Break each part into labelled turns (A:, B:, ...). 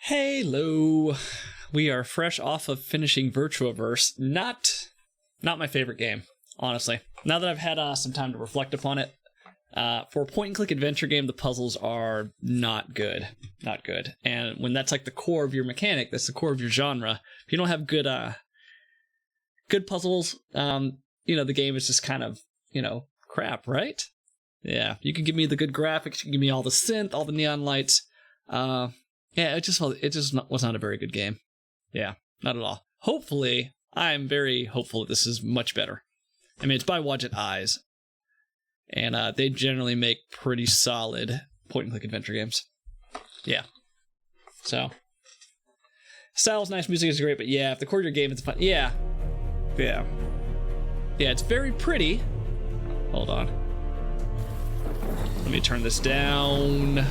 A: Hello. We are fresh off of finishing Virtuaverse. Not my favorite game, honestly. Now that I've had some time to reflect upon it, for a point-and-click adventure game, the puzzles are not good. Not good. And when that's like the core of your mechanic, that's the core of your genre, if you don't have good puzzles, the game is just kind of, crap, right? Yeah, you can give me the good graphics, you can give me all the synth, all the neon lights. Yeah, it just was not a very good game. Yeah, not at all. Hopefully, I'm very hopeful that this is much better. I mean, it's by Wadjet Eyes, and they generally make pretty solid point-and-click adventure games. Yeah. So, style's nice, music is great, but yeah, if the core of your game is fun, yeah, it's very pretty. Hold on. Let me turn this down.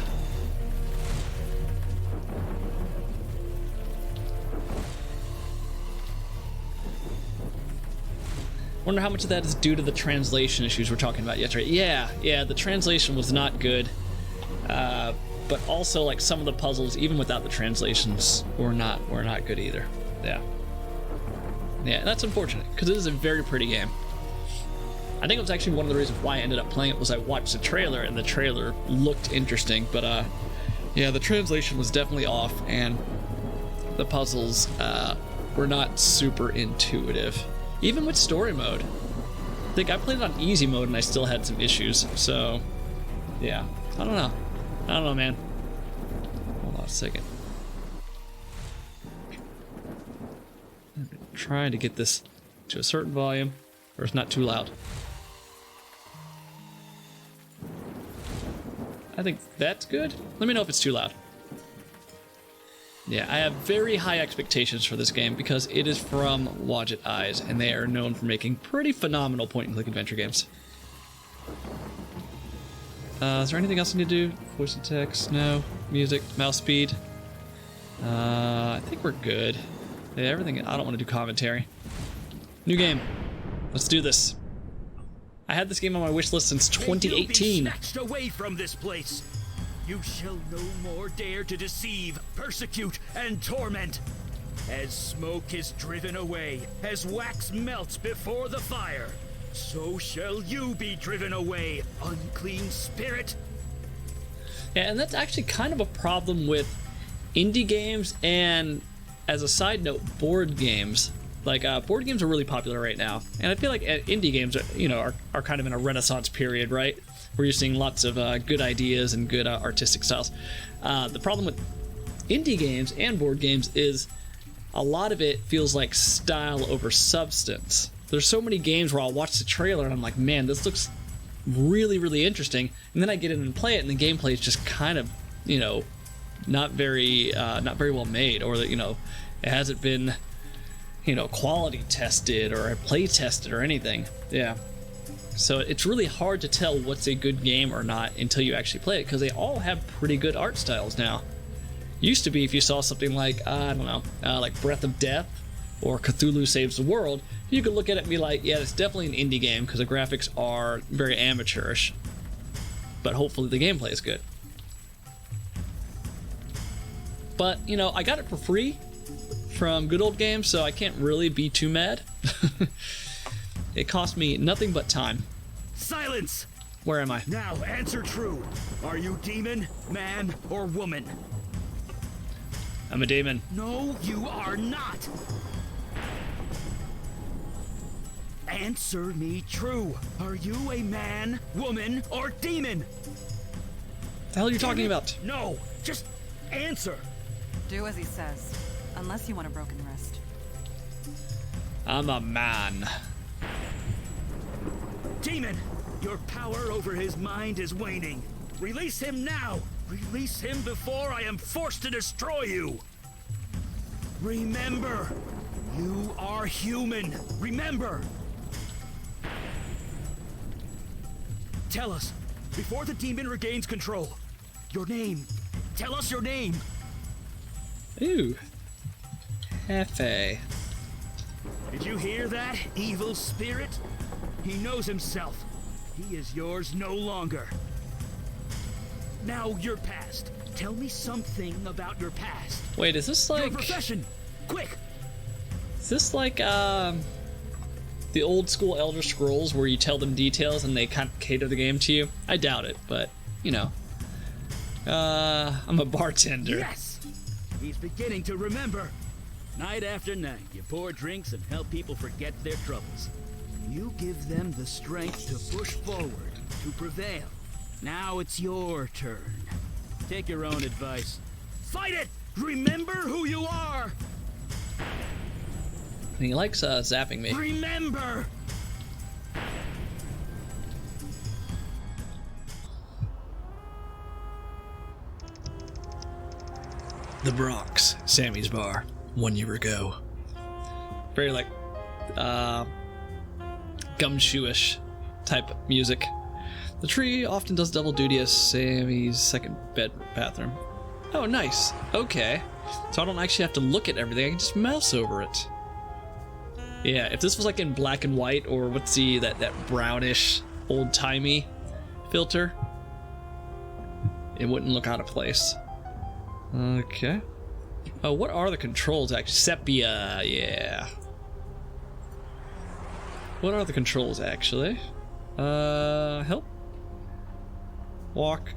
A: Wonder how much of that is due to the translation issues we're talking about yesterday. Yeah, the translation was not good. But also, like, some of the puzzles, even without the translations, were not good either. Yeah, that's unfortunate, because it is a very pretty game. I think it was actually one of the reasons why I ended up playing it was I watched the trailer, and the trailer looked interesting, but yeah, the translation was definitely off, and the puzzles were not super intuitive. Even with story mode. I think I played it on easy mode and I still had some issues, so yeah. I don't know, man. Hold on a second. I'm trying to get this to a certain volume where it's not too loud. I think that's good. Let me know if it's too loud. Yeah, I have very high expectations for this game because it is from Wadjet Eyes, and they are known for making pretty phenomenal point-and-click adventure games. Is there anything else I need to do? Voice and text? No. Music? Mouse speed? I think we're good. Yeah, everything. I don't want to do commentary. New game. Let's do this. I had this game on my wish list since 2018.
B: May you be snatched away from this place. You shall no more dare to deceive, persecute, and torment. As smoke is driven away, as wax melts before the fire, so shall you be driven away, unclean spirit.
A: Yeah, and that's actually kind of a problem with indie games and, as a side note, board games. Like, board games are really popular right now, and I feel like indie games are kind of in a renaissance period, right? Where you're seeing lots of good ideas and good artistic styles. The problem with indie games and board games is a lot of it feels like style over substance. There's so many games where I'll watch the trailer and I'm like, man, this looks really, really interesting. And then I get in and play it, and the gameplay is just kind of, not very well made, or that, it hasn't been, quality tested or play tested or anything. Yeah. So it's really hard to tell what's a good game or not until you actually play it, because they all have pretty good art styles now. Used to be, if you saw something like, like Breath of Death or Cthulhu Saves the World, you could look at it and be like, yeah, it's definitely an indie game because the graphics are very amateurish, but hopefully the gameplay is good. But, I got it for free from Good Old Games, so I can't really be too mad. It cost me nothing but time.
B: Silence!
A: Where am I?
B: Now answer true. Are you demon, man, or woman?
A: I'm a demon.
B: No, you are not. Answer me true. Are you a man, woman, or demon?
A: What the hell are you talking about?
B: No, just answer.
C: Do as he says, unless you want a broken wrist.
A: I'm a man.
B: Demon, your power over his mind is waning. Release him now. Release him before I am forced to destroy you. Remember, you are human. Remember. Tell us, before the demon regains control, your name. Tell us your name.
A: Ooh. Hefe.
B: Did you hear that, evil spirit? He knows himself. He is yours no longer. Now your past. Tell me something about your past.
A: Wait, is this
B: Your
A: like...
B: profession. Quick.
A: Is this like, the old school Elder Scrolls where you tell them details and they kind of cater the game to you? I doubt it, but, you know. I'm a bartender.
B: Yes! He's beginning to remember. Night after night, you pour drinks and help people forget their troubles. You give them the strength to push forward, to prevail. Now it's your turn. Take your own advice. Fight it! Remember who you are!
A: He likes zapping me.
B: Remember!
A: The Bronx, Sammy's bar, 1 year ago. Very like gumshoe-ish type music. The tree often does double duty as Sammy's second bathroom. Oh, nice. Okay. So I don't actually have to look at everything, I can just mouse over it. Yeah, if this was like in black and white, or what's that brownish, old-timey filter, it wouldn't look out of place. Okay. Oh, what are the controls actually? Sepia, yeah. What are the controls actually? Help. Walk.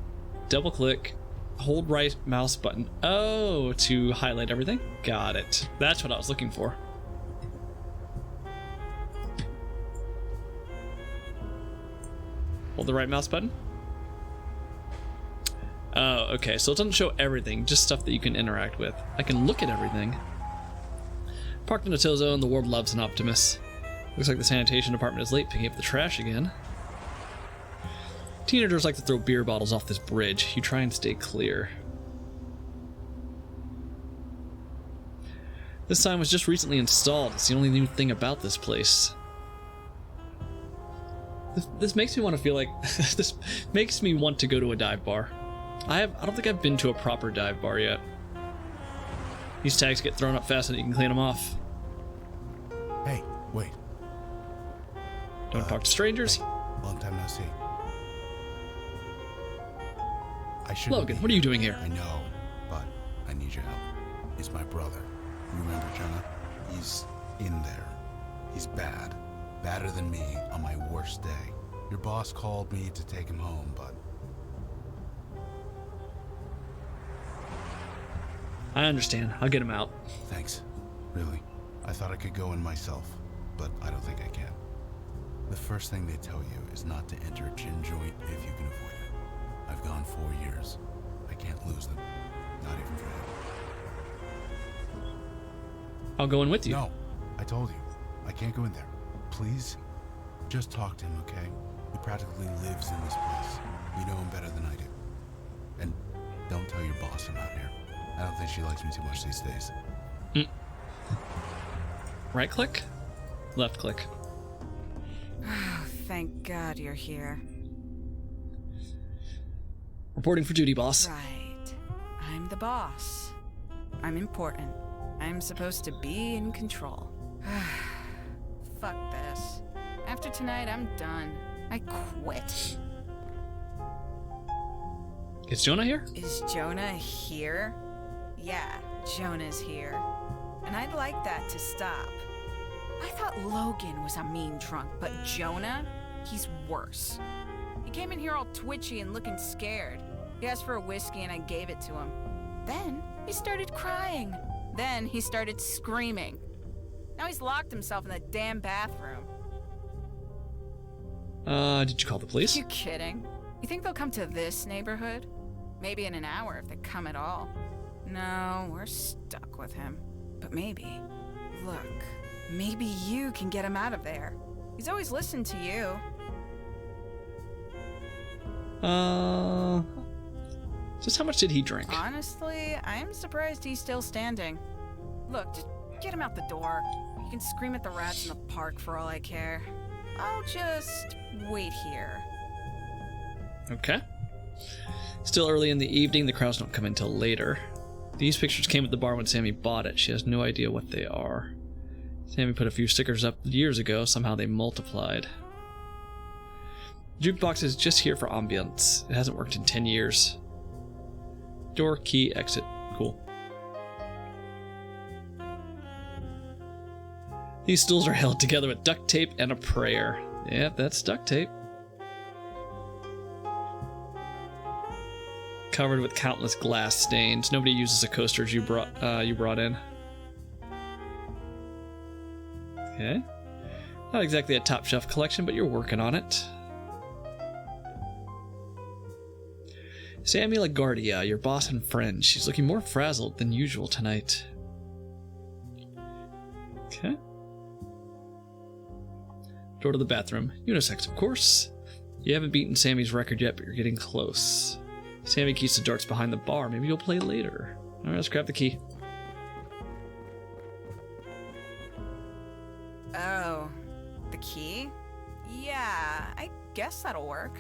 A: Double click. Hold right mouse button. Oh, to highlight everything? Got it. That's what I was looking for. Hold the right mouse button. Oh, okay, so it doesn't show everything, just stuff that you can interact with. I can look at everything. Parked in a tow zone, the world loves an optimist. Looks like the sanitation department is late picking up the trash again. Teenagers like to throw beer bottles off this bridge. You try and stay clear. This sign was just recently installed. It's the only new thing about this place. This makes me want to feel like... this makes me want to go to a dive bar. I don't think I've been to a proper dive bar yet. These tags get thrown up fast and you can clean them off.
D: Hey, wait.
A: Don't talk to strangers.
D: Hey, long time no see.
A: Logan, what are you doing here?
D: I know, but I need your help. It's my brother. Remember Jonah? He's in there. He's bad. Badder than me on my worst day. Your boss called me to take him home, but...
A: I understand. I'll get him out.
D: Thanks. Really. I thought I could go in myself, but I don't think I can. The first thing they tell you is not to enter a gin joint if you can avoid it. I've gone 4 years. I can't lose them. Not even for him.
A: I'll go in with you.
D: No, I told you. I can't go in there. Please, just talk to him, okay? He practically lives in this place. You know him better than I do. And don't tell your boss I'm out here. I don't think she likes me too much these days.
A: Right click? Left click.
C: Oh, thank God you're here.
A: Reporting for duty, boss.
C: Right. I'm the boss. I'm important. I'm supposed to be in control. Fuck this. After tonight, I'm done. I quit.
A: Is Jonah here?
C: Is Jonah here? Yeah, Jonah's here. And I'd like that to stop. I thought Logan was a mean drunk, but Jonah? He's worse. He came in here all twitchy and looking scared. He asked for a whiskey and I gave it to him. Then he started crying. Then he started screaming. Now he's locked himself in the damn bathroom.
A: Did you call the police?
C: You kidding? You think they'll come to this neighborhood? Maybe in an hour if they come at all. No, we're stuck with him. But maybe. Look, maybe you can get him out of there. He's always listened to you.
A: Just how much did he drink?
C: Honestly, I'm surprised he's still standing. Look, just get him out the door. You can scream at the rats in the park for all I care. I'll just wait here.
A: Okay. Still early in the evening, the crowds don't come until later. These pictures came at the bar when Sammy bought it. She has no idea what they are. Sammy put a few stickers up years ago. Somehow they multiplied. The jukebox is just here for ambience. It hasn't worked in 10 years. Door, key, exit. Cool. These stools are held together with duct tape and a prayer. Yeah, that's duct tape. Covered with countless glass stains. Nobody uses the coasters you brought in. Okay. Not exactly a top shelf collection, but you're working on it. Sammy LaGuardia, your boss and friend. She's looking more frazzled than usual tonight. Okay. Door to the bathroom. Unisex, of course. You haven't beaten Sammy's record yet, but you're getting close. Sammy keeps the darts behind the bar. Maybe you'll play later. Alright, let's grab the key.
C: Oh, the key? Yeah, I guess that'll work.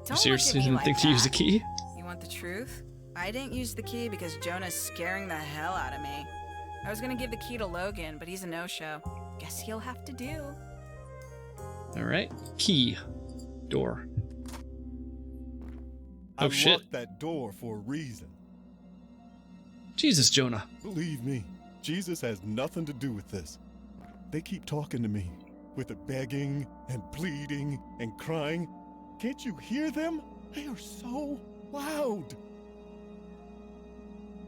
A: You seriously didn't think to use the key?
C: You want the truth? I didn't use the key because Jonah's scaring the hell out of me. I was gonna give the key to Logan, but he's a no-show. Guess he'll have to do.
A: Alright, key. Door. Oh
E: I
A: shit.
E: locked that door for a reason.
A: Jesus, Jonah.
E: Believe me, Jesus has nothing to do with this. They keep talking to me with the begging and pleading and crying. Can't you hear them? They are so loud.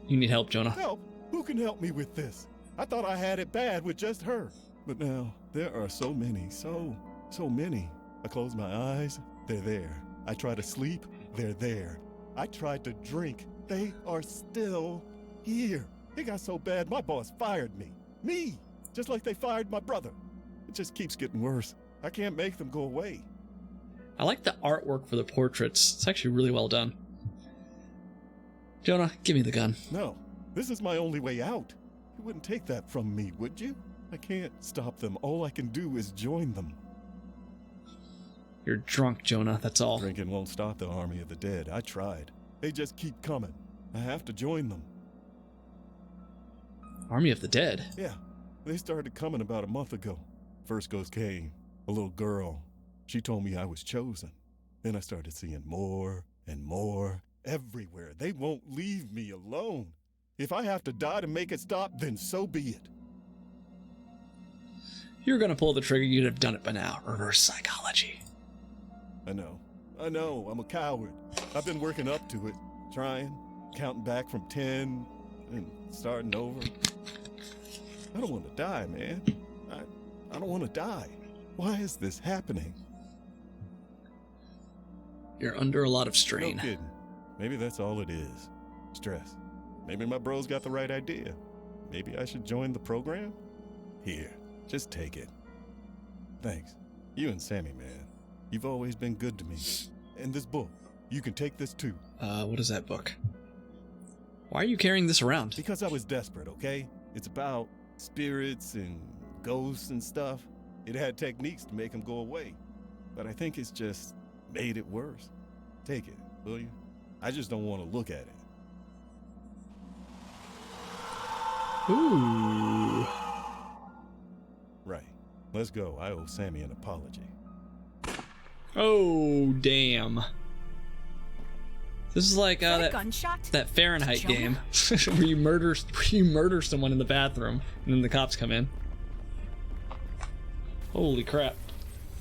A: You need help, Jonah.
E: Help? Who can help me with this? I thought I had it bad with just her. But now, there are so many, so many. I close my eyes, they're there. I try to sleep, they're there. I tried to drink, they are still here. It got so bad, my boss fired me. Me! Just like they fired my brother. It just keeps getting worse. I can't make them go away.
A: I like the artwork for the portraits. It's actually really well done. Jonah, give me the gun.
E: No, this is my only way out. You wouldn't take that from me, would you? I can't stop them. All I can do is join them.
A: You're drunk, Jonah, that's all.
E: Drinking won't stop the army of the dead. I tried. They just keep coming. I have to join them.
A: Army of the Dead?
E: Yeah, they started coming about a month ago. First ghost came, a little girl. She told me I was chosen. Then I started seeing more and more everywhere. They won't leave me alone. If I have to die to make it stop, then so be it.
A: You're gonna pull the trigger, you'd have done it by now. Reverse psychology.
E: I know, I'm a coward. I've been working up to it, trying, counting back from 10 and starting over. I don't want to die, man. I don't want to die. Why is this happening?
A: You're under a lot of strain.
E: No kidding. Maybe that's all it is. Stress. Maybe my bro's got the right idea. Maybe I should join the program? Here, just take it. Thanks. You and Sammy, man. You've always been good to me. And this book, you can take this too.
A: What is that book? Why are you carrying this around?
E: Because I was desperate, okay? It's about spirits and ghosts and stuff. It had techniques to make them go away. But I think it's just made it worse. Take it, will you? I just don't want to look at it.
A: Ooh.
E: Right. Let's go. I owe Sammy an apology.
A: Oh, damn. This is like
C: a gunshot?
A: that Fahrenheit
C: Jonah?
A: game where you murder someone in the bathroom and then the cops come in. Holy crap.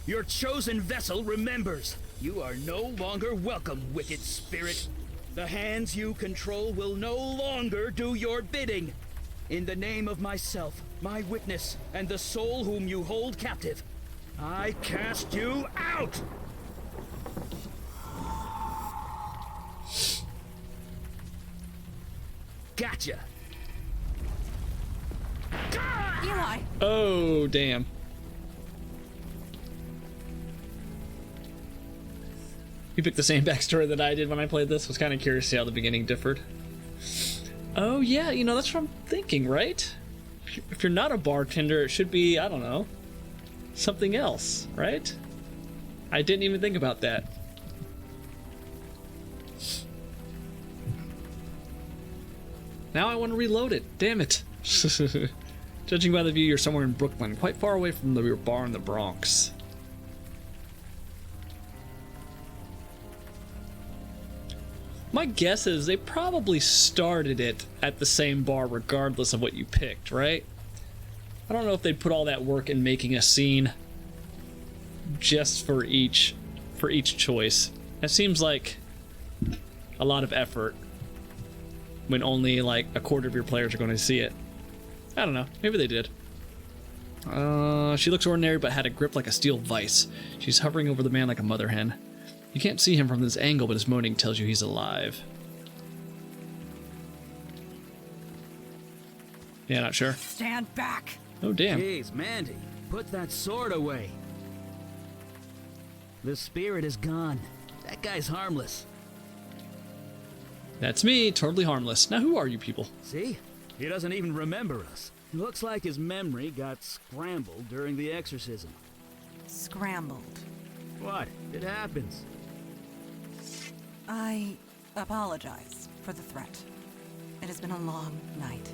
B: Your chosen vessel remembers. You are no longer welcome, wicked spirit. The hands you control will no longer do your bidding. In the name of myself, my witness, and the soul whom you hold captive, I cast you out! Gotcha!
C: Eli!
A: Oh, damn. You picked the same backstory that I did when I played this. Was kind of curious to see how the beginning differed. Oh, yeah, you know, that's what I'm thinking, right? If you're not a bartender, it should be, I don't know, something else, right? I didn't even think about that. Now I want to reload it. Damn it. Judging by the view, you're somewhere in Brooklyn, quite far away from your bar in the Bronx. my guess is they probably started it at the same bar regardless of what you picked, right? I don't know if they'd put all that work in making a scene just for each choice. That seems like a lot of effort when only like a quarter of your players are going to see it. I don't know. Maybe they did. She looks ordinary but had a grip like a steel vice. She's hovering over the man like a mother hen. You can't see him from this angle, but his moaning tells you he's alive. Yeah, not sure.
C: Stand back.
A: Oh, damn.
B: Jeez, Mandy, put that sword away. The spirit is gone. That guy's harmless.
A: That's me, totally harmless. Now, who are you people?
B: See? He doesn't even remember us. It looks like his memory got scrambled during the exorcism.
F: Scrambled.
B: What? It happens.
F: I apologize for the threat. It has been a long night.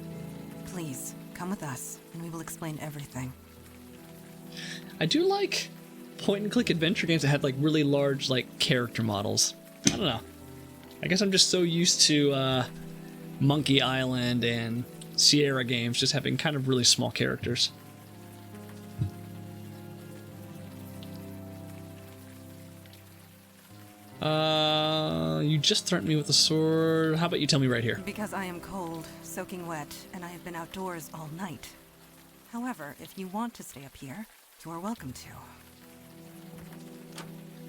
F: Please, come with us, and we will explain everything.
A: I do like point-and-click adventure games that have like really large like character models. I don't know. I guess I'm just so used to Monkey Island and Sierra games just having kind of really small characters. You just threatened me with a sword. How about you tell me right here?
F: Because I am cold, soaking wet, and I have been outdoors all night. However, if you want to stay up here, you are welcome to.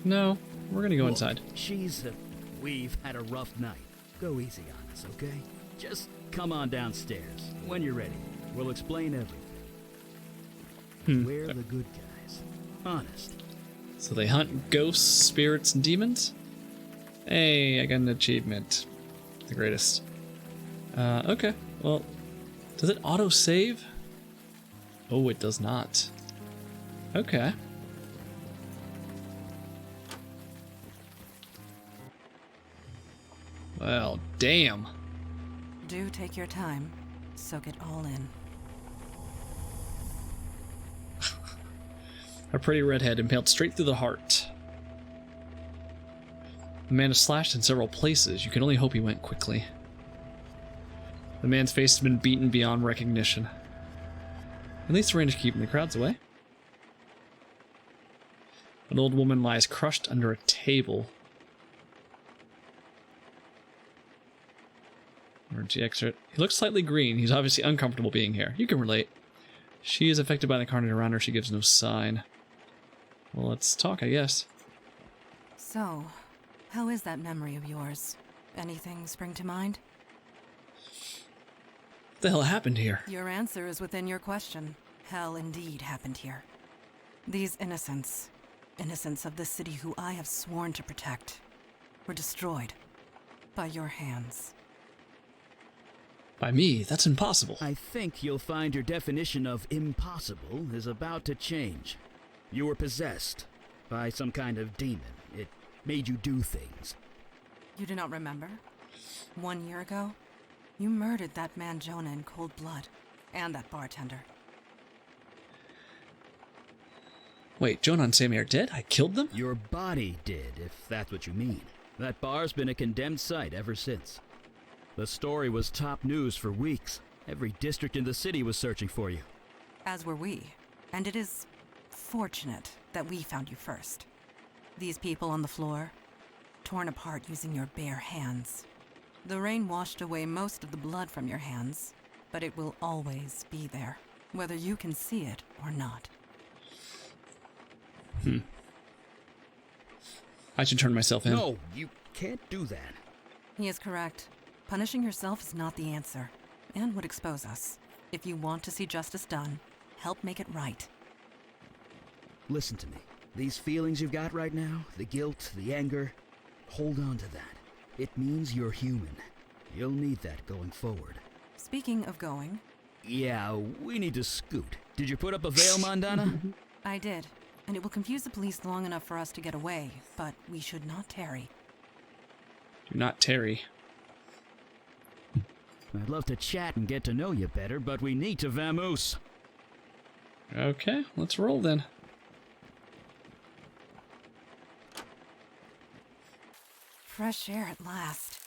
A: No, we're gonna go
B: Look,
A: inside.
B: We've had a rough night. Go easy on us, okay? Just come on downstairs. When you're ready, we'll explain everything. We're the good guys. Honest.
A: So they hunt ghosts, spirits, and demons? Hey, I got an achievement. The greatest. Okay. Well, does it auto-save? Oh, it does not. Okay. Well, damn.
F: Do take your time. Soak it all in.
A: A pretty redhead impaled straight through the heart. The man is slashed in several places. You can only hope he went quickly. The man's face has been beaten beyond recognition. At least the rain is keeping the crowds away. An old woman lies crushed under a table. Emergency exit. He looks slightly green. He's obviously uncomfortable being here. You can relate. She is affected by the carnage around her. She gives no sign. Well, let's talk, I guess.
F: So, how is that memory of yours? Anything spring to mind?
A: What the hell happened here?
F: Your answer is within your question. Hell indeed happened here. These innocents of the city who I have sworn to protect, were destroyed by your hands.
A: By me? That's impossible.
B: I think you'll find your definition of impossible is about to change. You were possessed by some kind of demon. It made you do things.
F: You do not remember? 1 year ago, you murdered that man Jonah in cold blood, and that bartender.
A: Wait, Jonah and Sammy are dead? I killed them?
B: Your body did, if that's what you mean. That bar's been a condemned site ever since. The story was top news for weeks. Every district in the city was searching for you.
F: As were we, and it is fortunate that we found you first. These people on the floor, torn apart using your bare hands. The rain washed away most of the blood from your hands, but it will always be there, whether you can see it or not.
A: I should turn myself in.
B: No, you can't do that.
F: He is correct. Punishing yourself is not the answer, and would expose us. If you want to see justice done, help make it right.
B: Listen to me. These feelings you've got right now, the guilt, the anger, hold on to that. It means you're human. You'll need that going forward.
F: Speaking of going,
B: Yeah, we need to scoot. Did you put up a veil, Mondana?
F: I did, and it will confuse the police long enough for us to get away, but we should not tarry.
A: Do not tarry.
B: I'd love to chat and get to know you better, but we need to vamoose.
A: Okay, let's roll then.
F: Fresh air at last.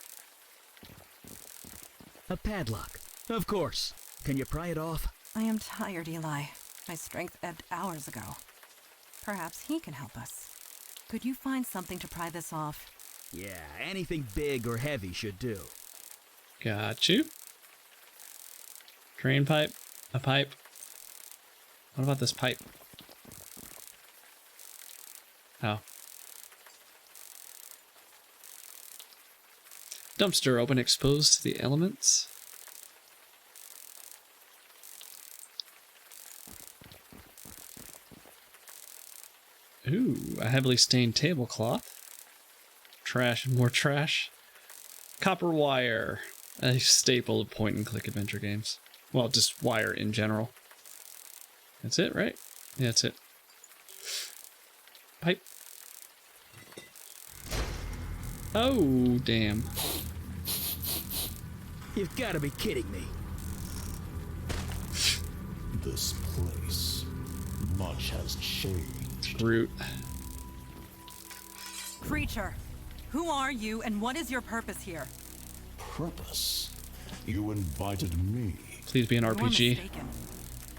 B: A padlock. Of course. Can you pry it off?
F: I am tired, Eli. My strength ebbed hours ago. Perhaps he can help us. Could you find something to pry this off?
B: Yeah, anything big or heavy should do.
A: Got you. Drain pipe. A pipe. What about this pipe? Oh. Dumpster open, exposed to the elements. Ooh, a heavily stained tablecloth. Trash and more trash. Copper wire. A staple of point and click adventure games. Well, just wire in general. That's it, right? Yeah, that's it. Pipe. Oh, damn.
B: You've got to be kidding me.
G: This place, much has changed.
A: Root.
F: Creature, who are you and what is your purpose here?
G: Purpose? You invited me.
A: Please be an
F: You're
A: RPG.
F: mistaken.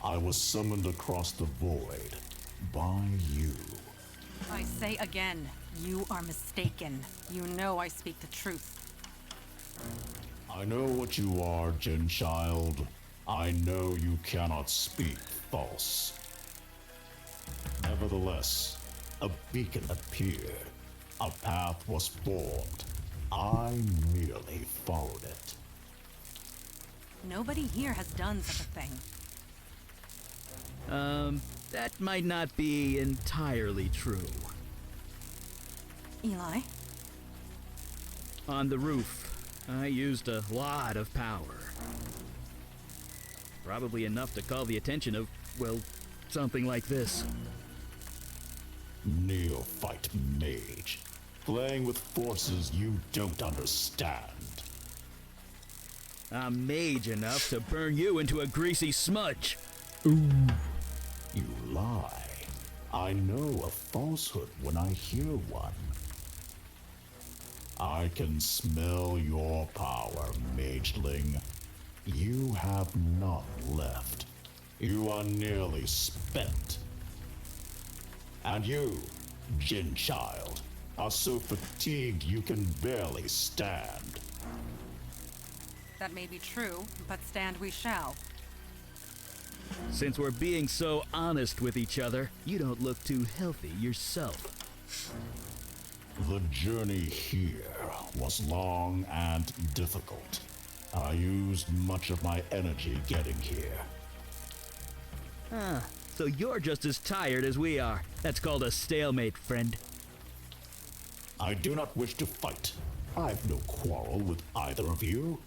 G: I was summoned across the void by you.
F: I say again, you are mistaken. You know I speak the truth.
G: I know what you are, Jin Child. I know you cannot speak false. Nevertheless, a beacon appeared. A path was formed. I merely followed it.
F: Nobody here has done such a thing.
B: That might not be entirely true.
F: Eli?
B: On the roof, I used a lot of power. Probably enough to call the attention of, well, something like this.
G: Neophyte mage, playing with forces you don't understand.
B: I'm mage enough to burn you into a greasy smudge.
G: You lie. I know a falsehood when I hear one. I can smell your power, mageling. You have none left. You are nearly spent. And you, Jin Child, are so fatigued you can barely stand.
F: That may be true, but stand we shall.
B: Since we're being so honest with each other, you don't look too healthy yourself.
G: The journey here was long and difficult. I used much of my energy getting here.
B: Ah, so you're just as tired as we are. That's called a stalemate, friend.
G: I do not wish to fight. I've no quarrel with either of you.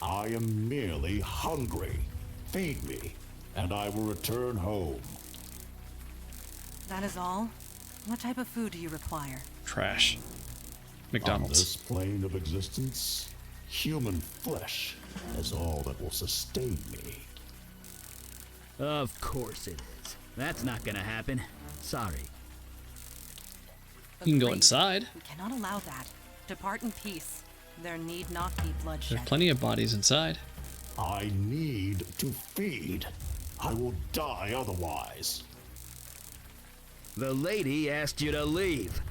G: I am merely hungry. Feed me, and I will return home.
F: That is all? What type of food do you require?
A: Trash.
G: On
A: McDonald's.
G: this plane of existence, human flesh is all that will sustain me.
B: Of course it is. That's not gonna happen. Sorry.
A: You can go
F: Agreed.
A: inside.
F: We cannot allow that. Depart in peace. There need not be bloodshed.
A: There's plenty of bodies inside.
G: I need to feed. I will die otherwise.
B: The lady asked you to leave.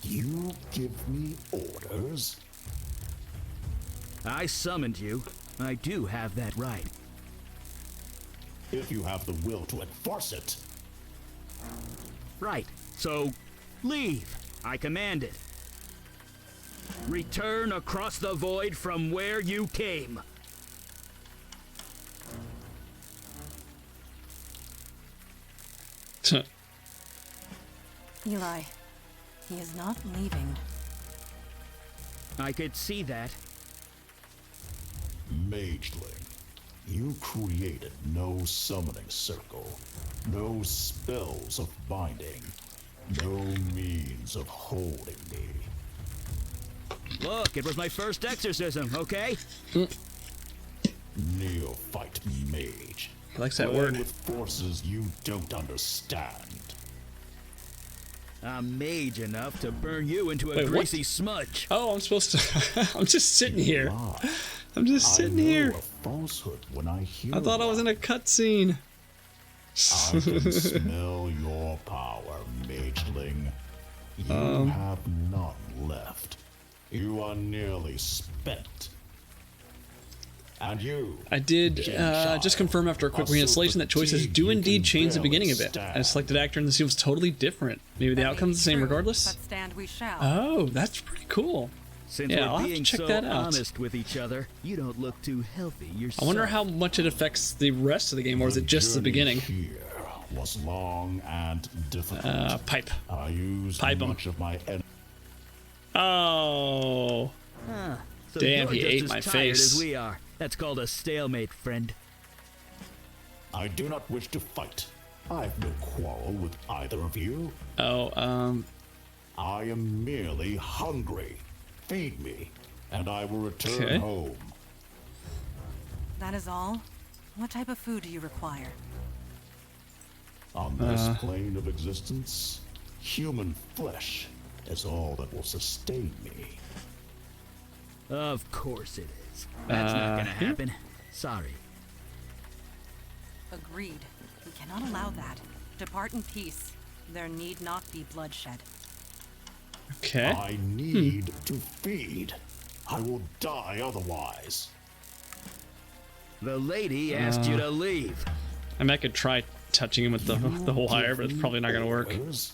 G: You give me orders?
B: I summoned you. I do have that right.
G: If you have the will to enforce it.
B: Right. So, leave. I command it. Return across the void from where you came.
F: Eli, he is not leaving.
B: I could see that.
G: Mageling, you created no summoning circle, no spells of binding, no means of holding me.
B: Look, it was my first exorcism, okay?
G: Neophyte mage.
A: He likes that
G: Playing
A: word.
G: with forces you don't understand.
B: I'm mage enough to burn you into a
A: Wait, what?
B: greasy smudge.
A: Oh, I'm supposed to. I'm just sitting here.
G: Lie.
A: I'm just sitting
G: I know
A: here.
G: a falsehood when I hear
A: I thought I was in
G: one.
A: a cutscene.
G: I can smell your power, mageling. You have none left. You are nearly spent. And you,
A: I did
G: Gentile,
A: just confirm after a quick
G: are so
A: reinstallation that choices
G: fatigued
A: do
G: you
A: indeed
G: can
A: change the
G: barely
A: beginning a bit.
G: stand.
A: And a selected actor in the scene was totally different. Maybe the
F: That may
A: outcome's the
F: be
A: same
F: true,
A: regardless?
F: But stand we shall.
A: Oh, that's pretty cool.
B: Since
A: Yeah, I'll
B: we're
A: have to
B: being
A: check
B: so
A: that out.
B: honest with each other, you don't look too healthy yourself.
A: I wonder how much it affects the rest of the game, or is it just the
G: journey
A: beginning?
G: Here was long and difficult.
A: Pipe.
G: I used
A: Pipe 'em.
G: much of my energy.
A: Oh.
B: So
A: Damn,
B: you're
A: he
B: just
A: ate
B: as
A: my
B: tired
A: face.
B: As we are. That's called a stalemate, friend.
G: I do not wish to fight. I have no quarrel with either of you.
A: Oh,
G: I am merely hungry. Feed me, and I will return
A: Okay.
G: home.
F: That is all? What type of food do you require?
G: On this plane of existence, human flesh is all that will sustain me.
B: Of course it is. That's not gonna
A: here?
B: happen. Sorry.
F: Agreed. We cannot allow that. Depart in peace. There need not be bloodshed.
A: okay.
G: I need to feed. I will die otherwise.
B: The lady asked you to leave.
A: I mean, I could try touching him with the whole hire, but it's probably not going to work.
G: Orders?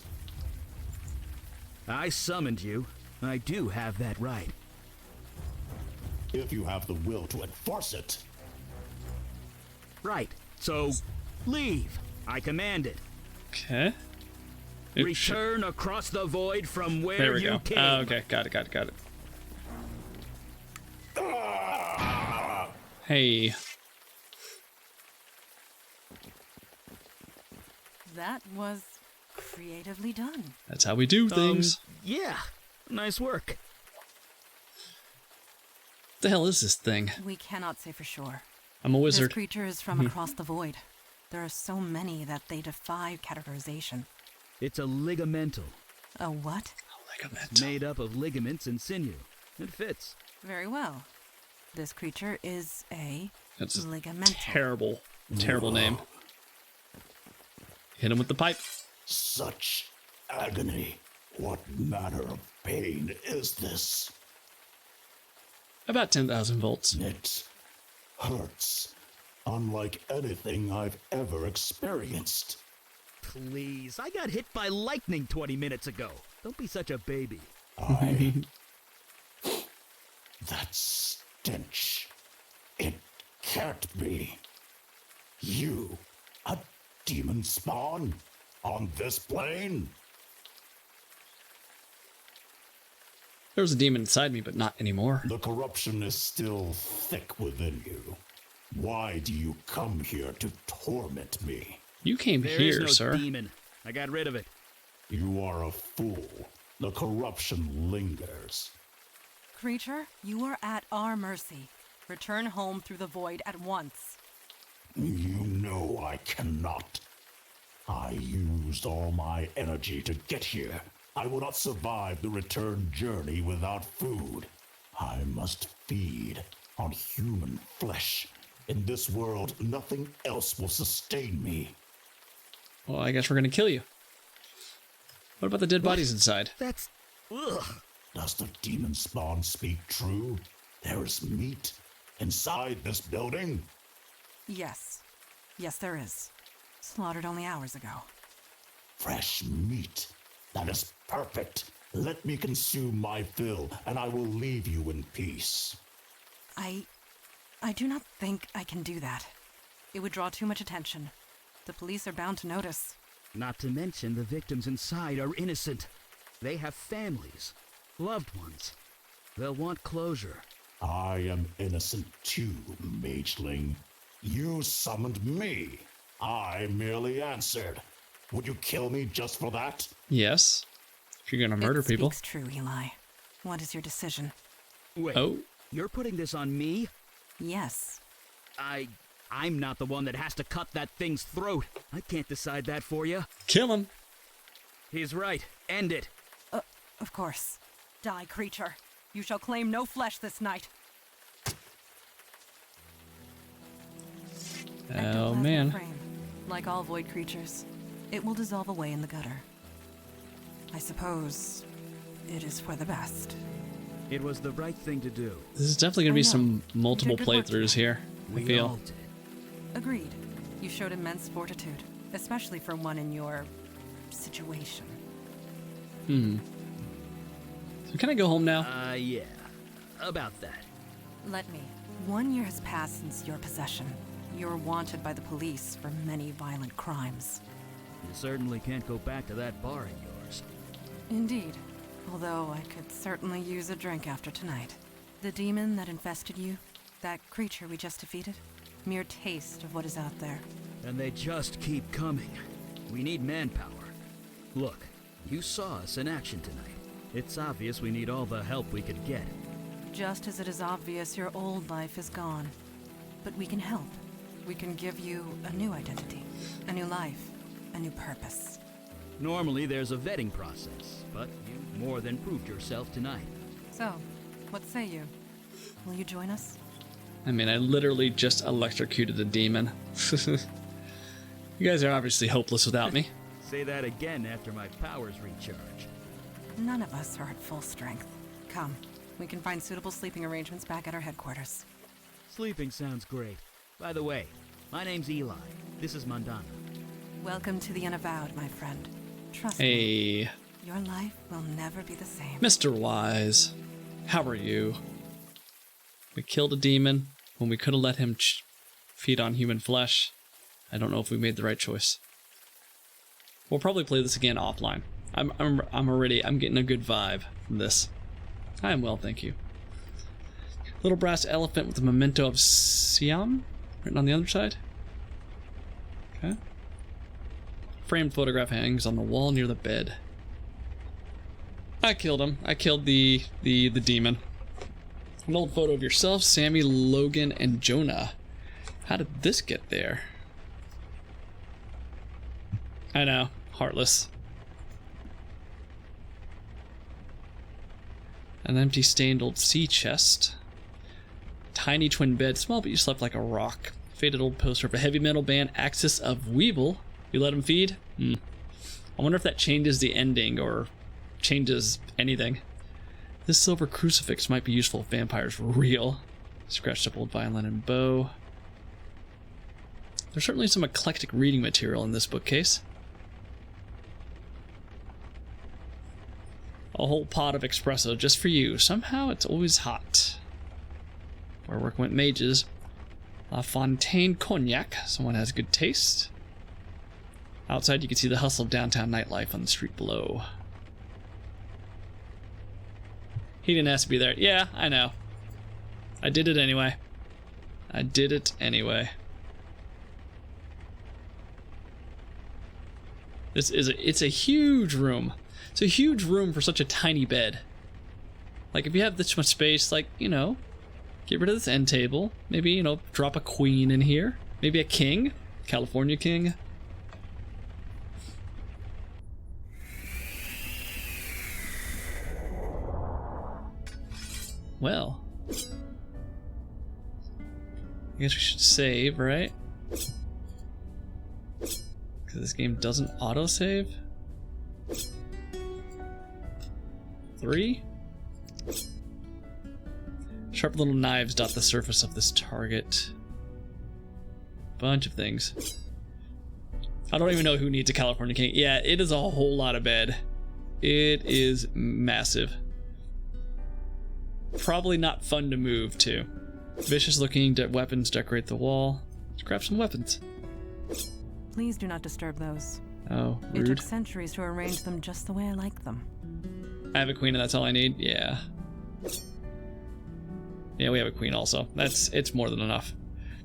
B: I summoned you. I do have that right.
G: If you have the will to enforce it.
B: Right. So, leave. I command it.
A: Okay. It should-
B: Return across the void from where
A: There we
B: you
A: go.
B: came.
A: Oh, okay, got it. Hey.
F: That was creatively done.
A: That's how we do things.
B: Yeah. Nice work.
A: What the hell is this thing?
F: We cannot say for sure.
A: I'm a
F: This
A: wizard.
F: creature is from across the void. There are so many that they defy categorization.
B: It's a ligamental.
F: A what?
A: Ligament.
B: Made up of ligaments and sinew. It fits.
F: Very well. This creature is a
A: That's a
F: ligamental.
A: terrible name. Hit him with the pipe.
G: Such agony. What manner of pain is this?
A: About 10,000 volts.
G: It hurts. Unlike anything I've ever experienced.
B: Please. I got hit by lightning 20 minutes ago. Don't be such a baby.
G: That stench. It can't be. You, a demon spawn? On this plane?
A: There was a demon inside me, but not anymore.
G: The corruption is still thick within you. Why do you come here to torment me?
A: You came
B: There is
A: here,
B: no
A: sir.
B: demon. I got rid of it.
G: You are a fool. The corruption lingers.
F: Creature, you are at our mercy. Return home through the void at once.
G: You know I cannot. I used all my energy to get here. I will not survive the return journey without food. I must feed on human flesh. In this world, nothing else will sustain me.
A: Well, I guess we're gonna kill you. What about the dead bodies inside?
B: That's... Ugh.
G: Does the demon spawn speak true? There is meat inside this building?
F: Yes. Yes, there is. Slaughtered only hours ago.
G: Fresh meat. That is perfect. Let me consume my fill, and I will leave you in peace.
F: I do not think I can do that. It would draw too much attention. The police are bound to notice.
B: Not to mention the victims inside are innocent. They have families, loved ones. They'll want closure.
G: I am innocent too, mageling. You summoned me. I merely answered. Would you kill me just for that?
A: Yes. If you're gonna murder
F: it
A: people.
F: speaks true, Eli. What is your decision?
B: Wait,
A: Oh.
B: you're putting this on me?
F: Yes.
B: I'm not the one that has to cut that thing's throat. I can't decide that for you.
A: Kill him.
B: He's right. End it.
F: Of course. Die, creature. You shall claim no flesh this night.
A: Oh man.
F: Frame. Like all void creatures, it will dissolve away in the gutter. I suppose it is for the best.
B: It was the right thing to do.
A: This is definitely going to be some multiple
F: You did good work
A: playthroughs here, I
B: We
A: feel.
B: all did.
F: Agreed. You showed immense fortitude, especially for one in your situation.
A: So can I go home now?
B: Yeah. About that.
F: Let me. 1 year has passed since your possession. You're wanted by the police for many violent crimes.
B: You certainly can't go back to that bar of yours.
F: Indeed. Although I could certainly use a drink after tonight. The demon that infested you, that creature we just defeated, mere taste of what is out there.
B: And they just keep coming. We need manpower. Look, you saw us in action tonight. It's obvious we need all the help we could get.
F: Just as it is obvious your old life is gone. But we can help. We can give you a new identity, a new life, a new purpose.
B: Normally there's a vetting process, but you more than proved yourself tonight.
F: So, what say you? Will you join us?
A: I mean, I literally just electrocuted a demon. You guys are obviously hopeless without me.
B: Say that again after my powers recharge.
F: None of us are at full strength. Come, we can find suitable sleeping arrangements back at our headquarters.
B: Sleeping sounds great. By the way, my name's Eli. This is Mandana.
F: Welcome to the Unavowed, my friend. Trust me,
A: Hey,
F: your life will never be the same.
A: Mr. Wise, how are you? We killed a demon when we could have let him feed on human flesh. I don't know if we made the right choice. We'll probably play this again offline. I'm getting a good vibe from this. I am well, thank you. Little brass elephant with a memento of Siam written on the other side. Okay. Framed photograph hangs on the wall near the bed. I killed him. I killed the demon. An old photo of yourself, Sammy, Logan, and Jonah. How did this get there? I know. Heartless. An empty stained old sea chest. Tiny twin bed. Small, but you slept like a rock. Faded old poster of a heavy metal band, Axis of Weeble. You let him feed? I wonder if that changes the ending or changes anything. This silver crucifix might be useful if vampires were real. Scratched up old violin and bow. There's certainly some eclectic reading material in this bookcase. A whole pot of espresso just for you. Somehow it's always hot. Where work went mages. La Fontaine Cognac. Someone has good taste. Outside you can see the hustle of downtown nightlife on the street below. He didn't ask to be there. Yeah, I know. I did it anyway. I did it anyway. It's a huge room. It's a huge room for such a tiny bed. Like, if you have this much space, like, you know, get rid of this end table. Maybe, you know, drop a queen in here. Maybe a king. California king. Well. I guess we should save, right? Because this game doesn't autosave. 3. Sharp little knives dot the surface of this target. Bunch of things. I don't even know who needs a California king. Yeah, it is a whole lot of bed. It is massive. Probably not fun to move to. Vicious looking weapons decorate the wall. Let's grab some weapons.
F: Please do not disturb those.
A: Oh,
F: It took
A: rude.
F: centuries to arrange them just the way I like them.
A: I have a queen and that's all I need? Yeah. Yeah, we have a queen also. It's more than enough.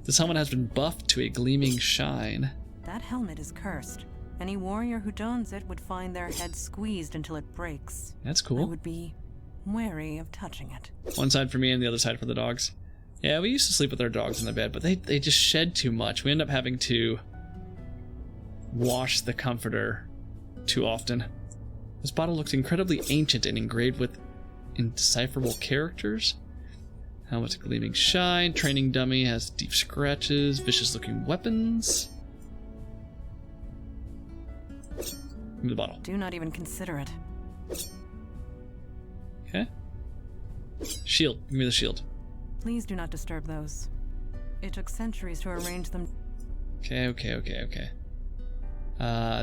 A: This helmet has been buffed to a gleaming shine.
F: That helmet is cursed. Any warrior who dons it would find their head squeezed until it breaks.
A: That's
F: I
A: cool.
F: would be wary of touching it.
A: One side for me and the other side for the dogs. Yeah, we used to sleep with our dogs in the bed, but they just shed too much. We end up having to wash the comforter too often. This bottle looks incredibly ancient and engraved with indecipherable characters. Helmet's gleaming shine. Training dummy has deep scratches. Vicious looking weapons. Give me the bottle.
F: Do not even consider it.
A: Okay. Shield. Give me the shield.
F: Please do not disturb those. It took centuries to arrange them.
A: Okay.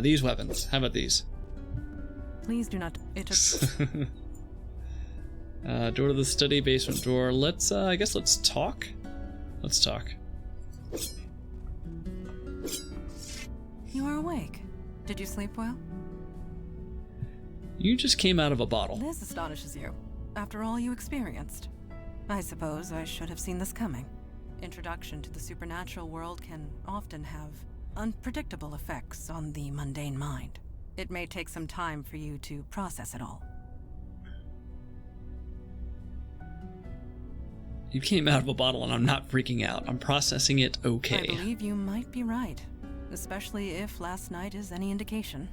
A: These weapons. How about these?
F: Please do not. It took.
A: Door to the study, basement door. Let's, I guess let's talk. Let's talk.
F: You are awake. Did you sleep well?
A: You just came out of a bottle.
F: This astonishes you. After all you experienced. I suppose I should have seen this coming. Introduction to the supernatural world can often have unpredictable effects on the mundane mind. It may take some time for you to process it all.
A: You came out of a bottle and I'm not freaking out. I'm processing it okay.
F: I believe you might be right, especially if last night is any indication.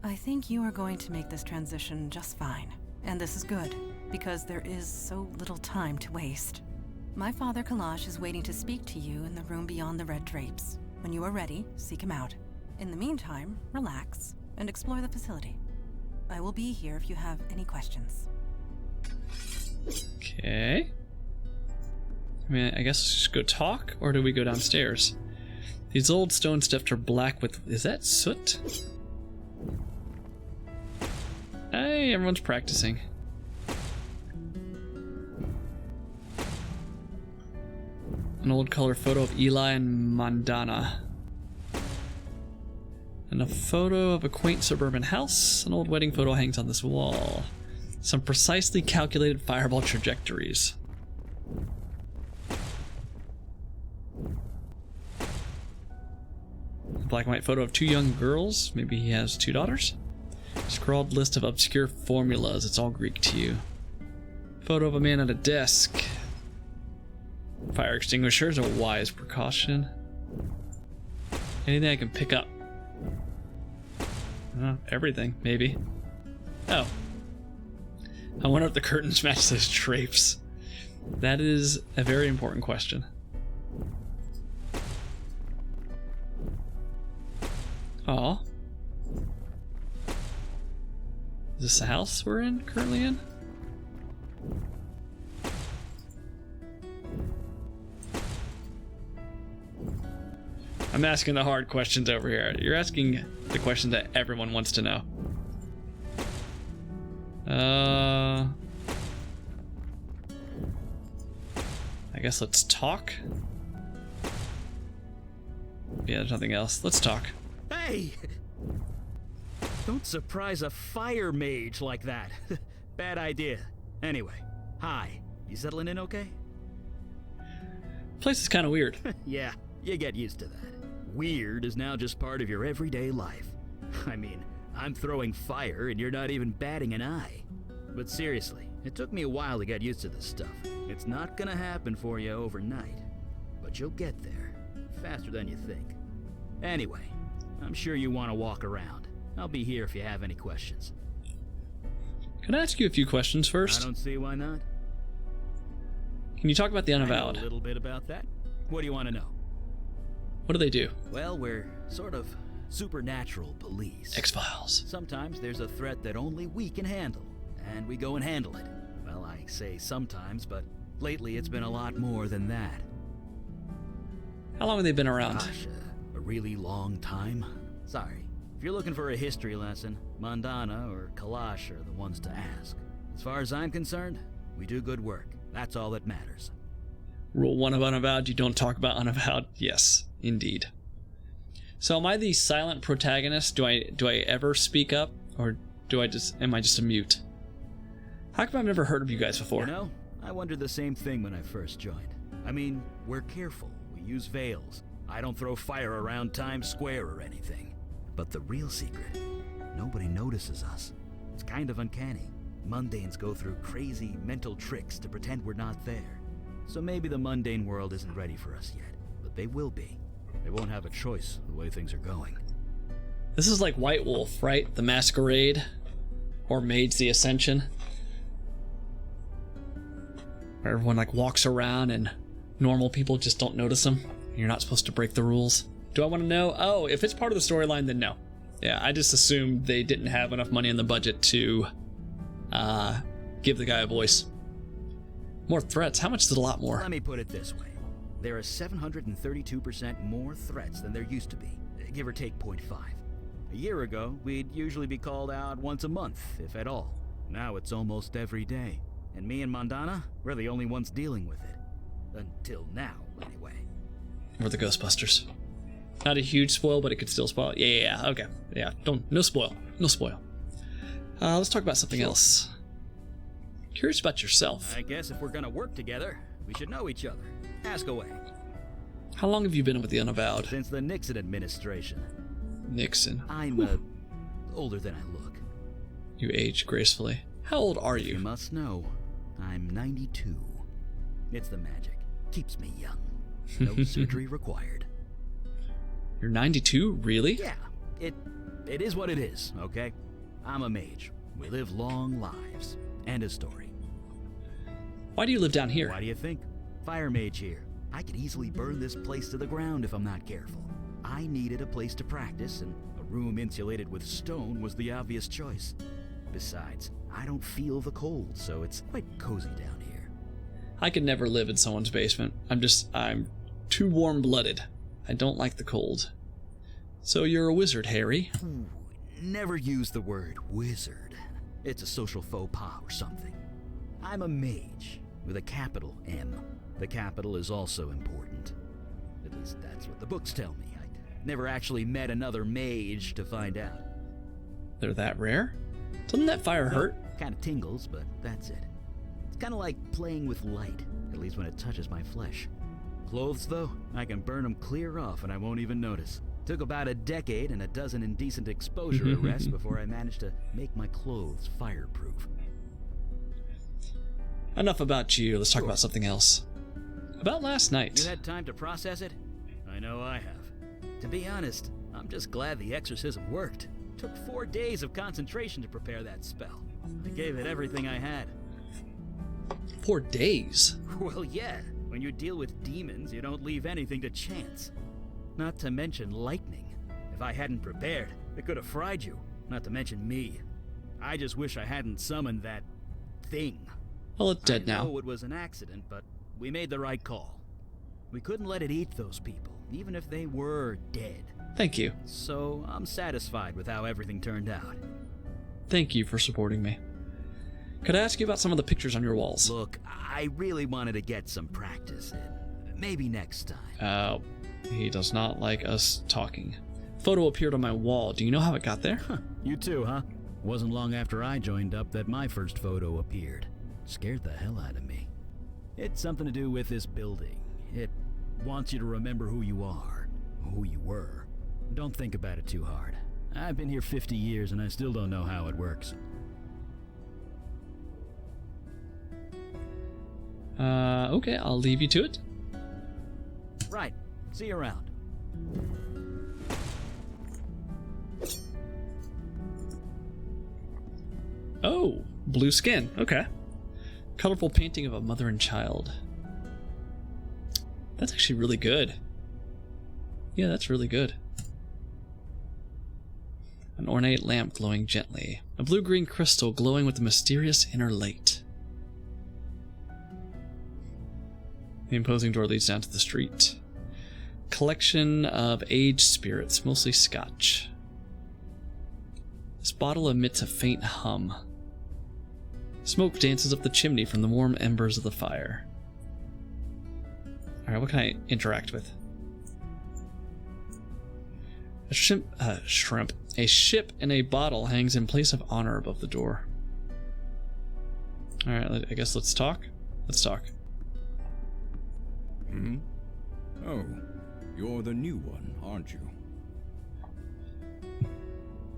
F: I think you are going to make this transition just fine. And this is good, because there is so little time to waste. My father Kalash is waiting to speak to you in the room beyond the red drapes. When you are ready, seek him out. In the meantime, relax and explore the facility. I will be here if you have any questions.
A: Okay. I mean, I guess let's just go talk, or do we go downstairs? These old stone steps are black with... Is that soot? Hey, everyone's practicing. An old color photo of Eli and Mandana. And a photo of a quaint suburban house. An old wedding photo hangs on this wall. Some precisely calculated fireball trajectories. A black and white photo of two young girls. Maybe he has two daughters. Scrawled list of obscure formulas. It's all Greek to you. Photo of a man at a desk. Fire extinguisher is a wise precaution. Anything I can pick up? Everything, maybe. Oh. I wonder if the curtains match those drapes. That is a very important question. Aw. Is this the house we're currently in? I'm asking the hard questions over here. You're asking the question that everyone wants to know. I guess let's talk. Yeah, there's nothing else. Let's talk.
B: Hey! Don't surprise a fire mage like that. Bad idea. Anyway, hi. You settling in okay?
A: Place is kind of weird.
B: Yeah, you get used to that. Weird is now just part of your everyday life. I mean, I'm throwing fire and you're not even batting an eye. But seriously, it took me a while to get used to this stuff. It's not gonna happen for you overnight. But you'll get there. Faster than you think. Anyway, I'm sure you want to walk around. I'll be here if you have any questions.
A: Can I ask you a few questions first?
B: I don't see why not.
A: Can you talk about the
B: I know
A: Unavowed?
B: a little bit about that. What do you want to know?
A: What do they do?
B: Well, we're sort of supernatural police.
A: X-Files.
B: Sometimes there's a threat that only we can handle, and we go and handle it. Well, I say sometimes, but lately it's been a lot more than that.
A: How long have they been around?
B: Gosh, a really long time. Sorry. If you're looking for a history lesson, Mandana or Kalash are the ones to ask. As far as I'm concerned, we do good work. That's all that matters.
A: Rule 1 of Unavowed, you don't talk about Unavowed. Yes, indeed. So am I the silent protagonist? Do I ever speak up? Or am I just a mute? How come I've never heard of you guys before?
B: You know, I wondered the same thing when I first joined. I mean, we're careful. We use veils. I don't throw fire around Times Square or anything. But the real secret, nobody notices us. It's kind of uncanny. Mundanes go through crazy mental tricks to pretend we're not there. So maybe the mundane world isn't ready for us yet, but they will be. They won't have a choice the way things are going.
A: This is like White Wolf, right? The Masquerade, Or Mage the Ascension. Where everyone like walks around and normal people just don't notice them. You're not supposed to break the rules. Do I want to know? Oh, if it's part of the storyline, then no. Yeah, I just assumed they didn't have enough money in the budget to give the guy a voice. More threats? How much is it? A lot more?
B: Let me put it this way. There are 732% more threats than there used to be, give or take 0.5. A year ago, we'd usually be called out once a month, if at all. Now it's almost every day. And me and Mondana, we're the only ones dealing with it. Until now, anyway.
A: We're the Ghostbusters. Not a huge spoil, but it could still spoil. Yeah, okay. Yeah, no spoil. No spoil. Let's talk about something else. Curious about yourself.
B: I guess if we're gonna work together, we should know each other. Ask away.
A: How long have you been with the Unavowed?
B: Since the Nixon administration.
A: Nixon.
B: I'm, older than I look.
A: You age gracefully. How old are
B: You
A: you?
B: must know, I'm 92. It's the magic. Keeps me young. No surgery required.
A: You're 92? Really?
B: Yeah, it is what it is, okay? I'm a mage. We live long lives. And a story.
A: Why do you live down here?
B: Why do you think? Fire mage here. I could easily burn this place to the ground if I'm not careful. I needed a place to practice, and a room insulated with stone was the obvious choice. Besides, I don't feel the cold, so it's quite cozy down here.
A: I could never live in someone's basement. I'm too warm-blooded. I don't like the cold. So you're a wizard, Harry.
B: Ooh, never use the word wizard. It's a social faux pas or something. I'm a mage with a capital M. The capital is also important. At least that's what the books tell me. I never actually met another mage to find out.
A: They're that rare? Doesn't that fire hurt?
B: Kind of tingles, but that's it. It's kind of like playing with light, at least when it touches my flesh. Clothes, though, I can burn them clear off and I won't even notice. Took about a decade and a dozen indecent exposure arrests before I managed to make my clothes fireproof.
A: Enough about you. Let's talk about something else. About last night.
B: You had time to process it? I know I have. To be honest, I'm just glad the exorcism worked. Took 4 days of concentration to prepare that spell. I gave it everything I had.
A: 4 days?
B: Well, yeah. When you deal with demons, you don't leave anything to chance. Not to mention lightning. If I hadn't prepared, it could have fried you. Not to mention me. I just wish I hadn't summoned that thing.
A: Well, it's dead
B: I
A: now.
B: know it was an accident, but we made the right call. We couldn't let it eat those people, even if they were dead.
A: Thank you.
B: So I'm satisfied with how everything turned out.
A: Thank you for supporting me. Could I ask you about some of the pictures on your walls?
B: Look, I really wanted to get some practice in. Maybe next time.
A: He does not like us talking. Photo appeared on my wall. Do you know how it got there?
B: You too, huh? Wasn't long after I joined up that my first photo appeared. Scared the hell out of me. It's something to do with this building. It wants you to remember who you are, who you were. Don't think about it too hard. I've been here 50 years and I still don't know how it works.
A: Okay, I'll leave you to it.
B: Right. See you around.
A: Oh, blue skin. Okay. Colorful painting of a mother and child. That's actually really good. Yeah, that's really good. An ornate lamp glowing gently. A blue-green crystal glowing with a mysterious inner light. The imposing door leads down to the street. Collection of aged spirits, mostly scotch. This bottle emits a faint hum. Smoke dances up the chimney from the warm embers of the fire. Alright, what can I interact with? A shrimp. A ship in a bottle hangs in place of honor above the door. Alright, I guess let's talk. Let's talk.
H: Oh, you're the new one, aren't you?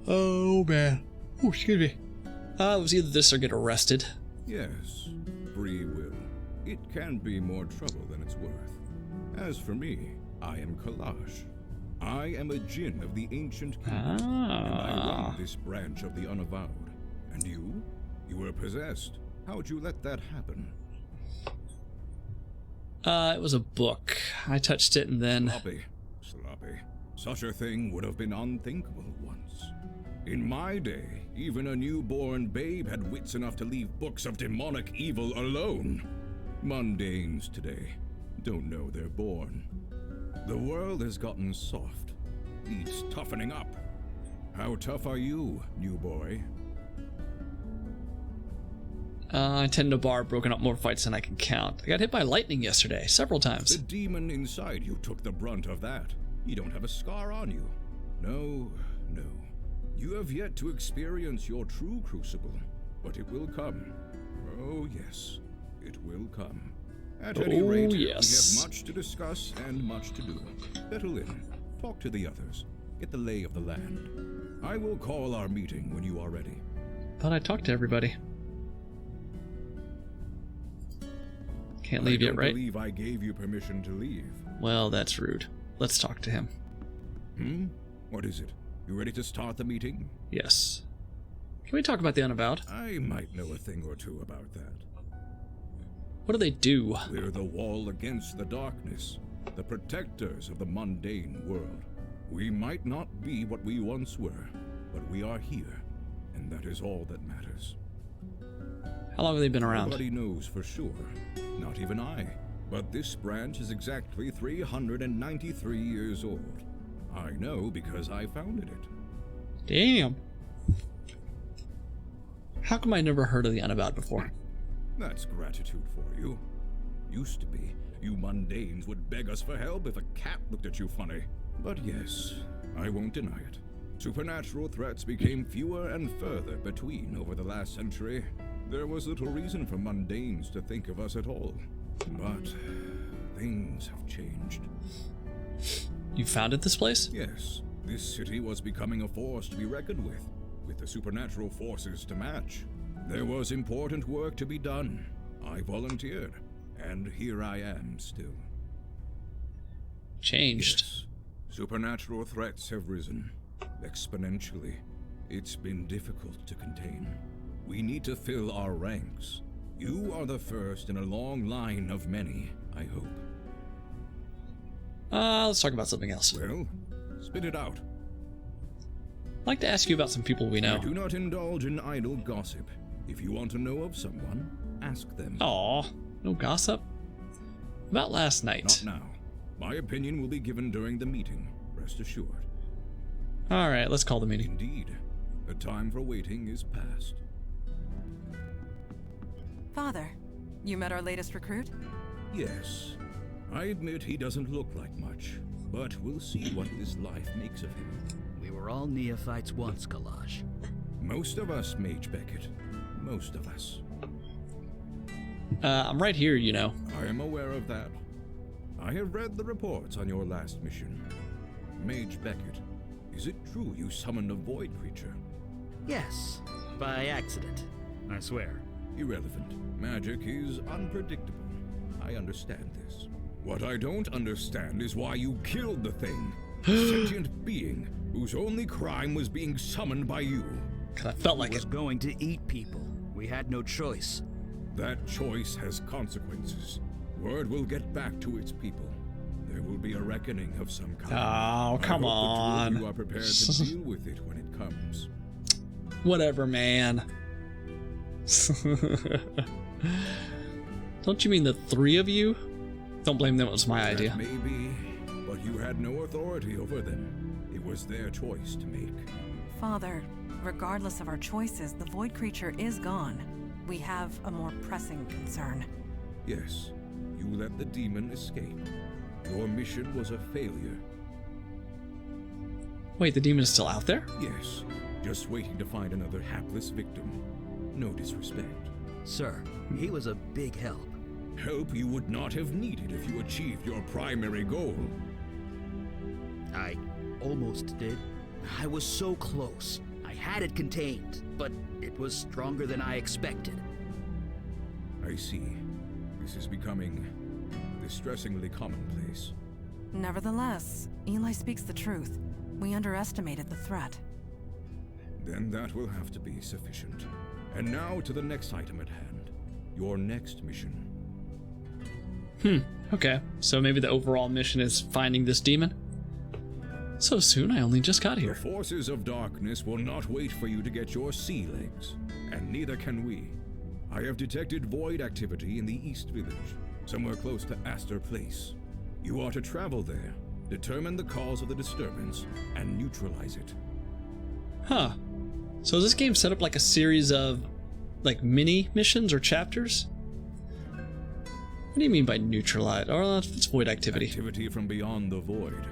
A: Oh, man. Oh, excuse me. It was either this or get arrested.
H: Yes, free will. It can be more trouble than it's worth. As for me, I am Kalash. I am a djinn of the ancient kingdom, and I run this branch of the Unavowed. And you? You were possessed. How'd you let that happen?
A: It was a book. I touched it and then...
H: Sloppy. Such a thing would have been unthinkable once. In my day, even a newborn babe had wits enough to leave books of demonic evil alone. Mundanes today don't know they're born. The world has gotten soft. Needs toughening up. How tough are you, new boy?
A: I tend to bar broken up more fights than I can count. I got hit by lightning yesterday, several
H: The
A: times.
H: demon inside you took the brunt of that. You don't have a scar on you. No. You have yet to experience your true crucible, but it will come. Oh, yes, it will come. At any rate,
A: yes.
H: we have much to discuss and much to do. Settle in, talk to the others, get the lay of the land. I will call our meeting when you are ready.
A: Thought I talked to everybody. Can't leave yet, right?
H: I believe I gave you permission to leave.
A: Well, that's rude. Let's talk to him.
H: What is it? You ready to start the meeting?
A: Yes. Can we talk about the Unavowed?
H: I might know a thing or two about that.
A: What do they do?
H: We're the wall against the darkness, the protectors of the mundane world. We might not be what we once were, but we are here, and that is all that matters.
A: How long have they been around?
H: Nobody knows for sure, not even I. But this branch is exactly 393 years old. I know because I founded it.
A: Damn. How come I never heard of the Unavowed before?
H: That's gratitude for you. Used to be, you mundanes would beg us for help if a cat looked at you funny. But yes, I won't deny it. Supernatural threats became fewer and further between over the last century. There was little reason for mundanes to think of us at all. But things have changed.
A: You founded this place?
H: Yes, this city was becoming a force to be reckoned with the supernatural forces to match. There was important work to be done. I volunteered, and here I am still.
A: Changed.
H: Yes, supernatural threats have risen exponentially. It's been difficult to contain. We need to fill our ranks. You are the first in a long line of many, I hope.
A: Let's talk about something else.
H: Well, spit it out.
A: I'd like to ask you about some people we know.
H: I do not indulge in idle gossip. If you want to know of someone, ask them.
A: Aw, no gossip? About last night.
H: Not now. My opinion will be given during the meeting, rest assured.
A: Alright, let's call the meeting.
H: Indeed. The time for waiting is past.
F: Father, you met our latest recruit?
H: Yes. I admit he doesn't look like much, but we'll see what this life makes of him.
B: We were all neophytes once, Kalash.
H: Most of us, Mage Beckett. Most of us.
A: I'm right here, you know.
H: I am aware of that. I have read the reports on your last mission. Mage Beckett, is it true you summoned a void creature?
B: Yes, by accident, I swear.
H: Irrelevant. Magic is unpredictable. I understand this. What I don't understand is why you killed the thing. A sentient being whose only crime was being summoned by you.
A: Cause I felt like
B: It was
A: it.
B: going to eat people. We had no choice.
H: That choice has consequences. Word will get back to its people. There will be a reckoning of some kind.
A: Oh, come
H: I hope the two of
A: on.
H: you are prepared to deal with it when it comes.
A: Whatever, man. Don't you mean the three of you? Don't blame them, it was my idea.
H: That may be, but you had no authority over them. It was their choice to make.
F: Father, regardless of our choices, the void creature is gone. We have a more pressing concern.
H: Yes, you let the demon escape. Your mission was a failure.
A: Wait, the demon is still out there?
H: Yes, just waiting to find another hapless victim. No disrespect.
B: Sir, he was a big help.
H: Help you would not have needed if you achieved your primary goal.
B: I almost did. I was so close. I had it contained, but it was stronger than I expected.
H: I see. This is becoming distressingly commonplace.
F: Nevertheless, Eli speaks the truth. We underestimated the threat.
H: Then that will have to be sufficient. And now to the next item at hand. Your next mission.
A: Okay. So maybe the overall mission is finding this demon? So soon? I only just got
H: The
A: here.
H: forces of darkness will not wait for you to get your sea legs, and neither can we. I have detected void activity in the East Village, somewhere close to Astor Place. You are to travel there, determine the cause of the disturbance, and neutralize it.
A: Huh. So is this game set up like a series of, like, mini missions or chapters? What do you mean by neutralize? Oh, it's void activity.
H: Activity from beyond the void.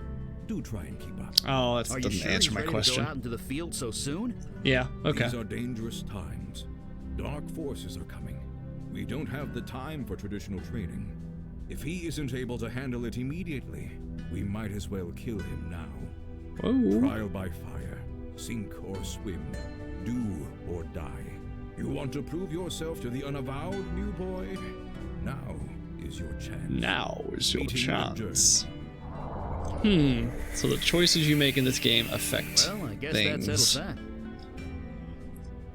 H: Do try and keep up.
A: Oh, that
B: Are you
A: doesn't
B: sure
A: answer
B: he's
A: my
B: ready to
A: question.
B: go out into the field so soon?
A: Yeah, okay.
H: These are dangerous times. Dark forces are coming. We don't have the time for traditional training. If he isn't able to handle it immediately, we might as well kill him now.
A: Whoa.
H: Trial by fire, sink or swim, do or die. You want to prove yourself to the Unavowed, new boy? Now is your chance.
A: Now is your
H: Meeting your
A: chance. So the choices you make in this game affect
B: Well, I guess
A: things.
B: that settles that.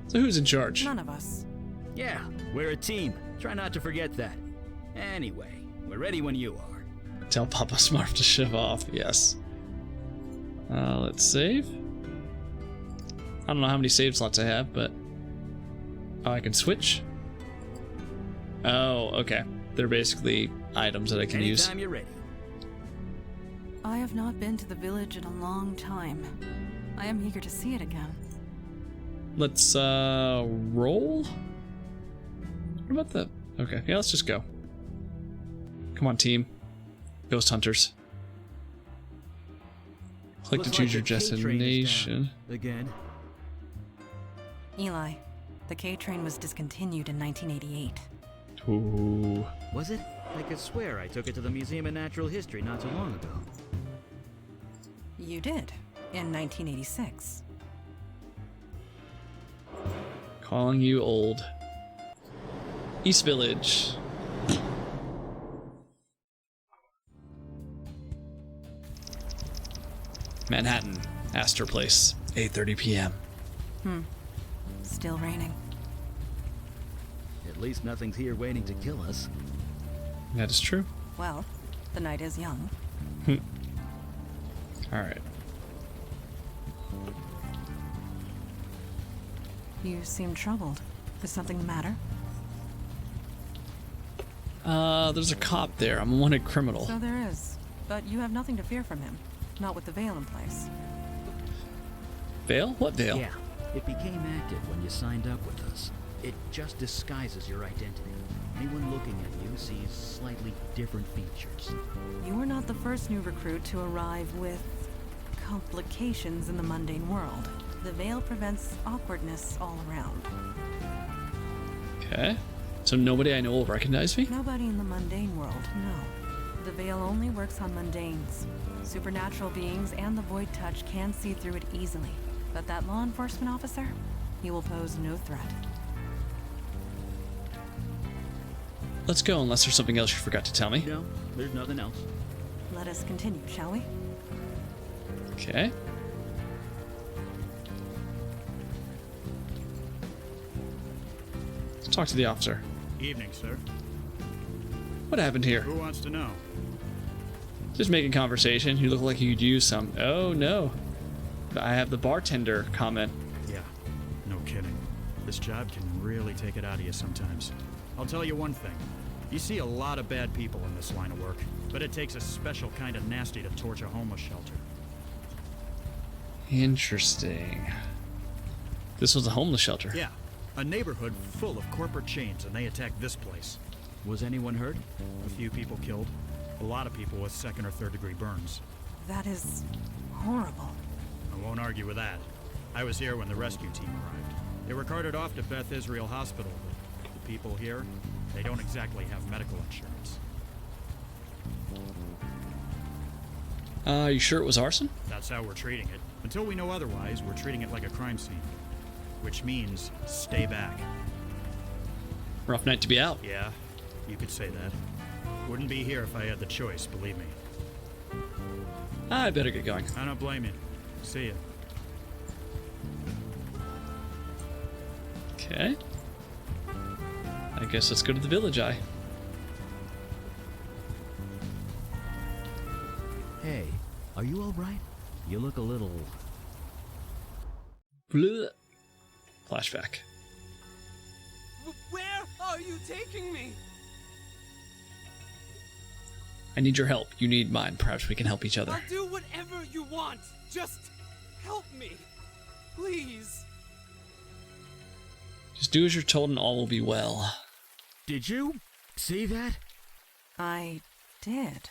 A: So who's in charge?
F: None of us.
B: Yeah, we're a team. Try not to forget that. Anyway, we're ready when you are.
A: Tell Papa Smurf to shove off. Yes. Let's save. I don't know how many save slots I have, but I can switch. Oh, okay. They're basically items that I can use.
B: Anytime you're ready.
F: I have not been to the village in a long time. I am eager to see it again.
A: Let's roll. What about the? Okay, yeah, let's just go. Come on, team. Ghost hunters. Click to
B: Looks
A: choose your
B: like the K train is
A: destination.
B: down. Again.
F: Eli, the K train was discontinued in 1988.
A: Ooh.
B: Was it? I could swear I took it to the Museum of Natural History not too long ago.
F: You did, in 1986.
A: Calling you old. East Village. Manhattan, Astor Place, 8:30 p.m.
F: Still raining.
B: At least nothing's here waiting to kill us.
A: That is true.
F: Well, the night is young.
A: All right.
F: You seem troubled. Is something the matter?
A: There's a cop there. I'm a wanted criminal.
F: So there is. But you have nothing to fear from him. Not with the veil in place.
A: Veil? What veil?
B: Yeah, it became active when you signed up with us. It just disguises your identity. Anyone looking at you sees slightly different features.
F: You are not the first new recruit to arrive with complications in the mundane world. The veil prevents awkwardness all around.
A: Okay. So nobody I know will recognize me?
F: Nobody in the mundane world, no. The veil only works on mundanes. Supernatural beings and the void touch can see through it easily. But that law enforcement officer, he will pose no threat.
A: Let's go, unless there's something else you forgot to tell me.
B: No, there's nothing else.
F: Let us continue, shall we?
A: Okay. Let's talk to the officer.
I: Evening, sir.
A: What happened here?
I: Who wants to know?
A: Just making conversation. You look like you could use some. Oh no. I have the bartender comment.
I: Yeah, no kidding. This job can really take it out of you sometimes. I'll tell you one thing. You see a lot of bad people in this line of work, but it takes a special kind of nasty to torch a homeless shelter.
A: Interesting. This was a homeless shelter.
I: Yeah, a neighborhood full of corporate chains, and they attacked this place.
B: Was anyone hurt?
I: A few people killed, a lot of people with second or third degree burns.
F: That is horrible.
I: I won't argue with that. I was here when the rescue team arrived. They were carted off to Beth Israel Hospital, but the people here, they don't exactly have medical insurance.
A: You sure it was arson?
I: That's how we're treating it. Until we know otherwise, we're treating it like a crime scene. Which means, stay back.
A: Rough night to be out.
I: Yeah, you could say that. Wouldn't be here if I had the choice, believe me.
A: I better get going.
I: I don't blame you. See ya.
A: Okay. I guess let's go to the village eye.
B: Hey, are you alright? You look a little...
A: Bleh. Flashback.
J: Where are you taking me?
A: I need your help. You need mine. Perhaps we can help each other.
J: I'll do whatever you want. Just help me. Please.
A: Just do as you're told and all will be well.
B: Did you see that?
F: I did.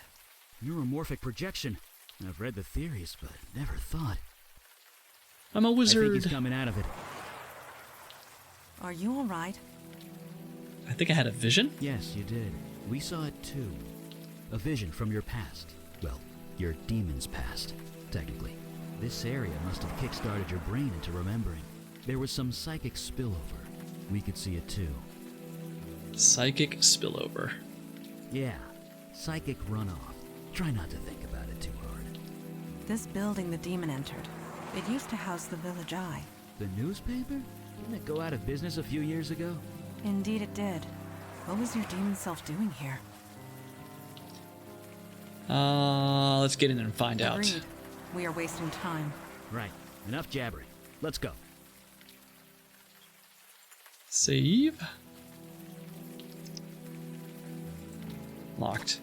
B: Neuromorphic projection. I've read the theories, but never thought.
A: I'm a
B: I
A: wizard.
B: think he's coming out of it.
F: Are you all right?
A: I think I had a vision.
B: Yes, you did. We saw it too. A vision from your past. Well, your demon's past, technically. This area must have kickstarted your brain into remembering. There was some psychic spillover. We could see it too.
A: Psychic spillover.
B: Yeah, psychic runoff. Try not to think about it too hard.
F: This building the demon entered. It used to house the village eye.
B: The newspaper? Didn't it go out of business a few years ago?
F: Indeed it did. What was your demon self doing here?
A: Let's get in and find out.
F: Agreed. We are wasting time.
B: Right. Enough jabbering. Let's go.
A: Save. Locked.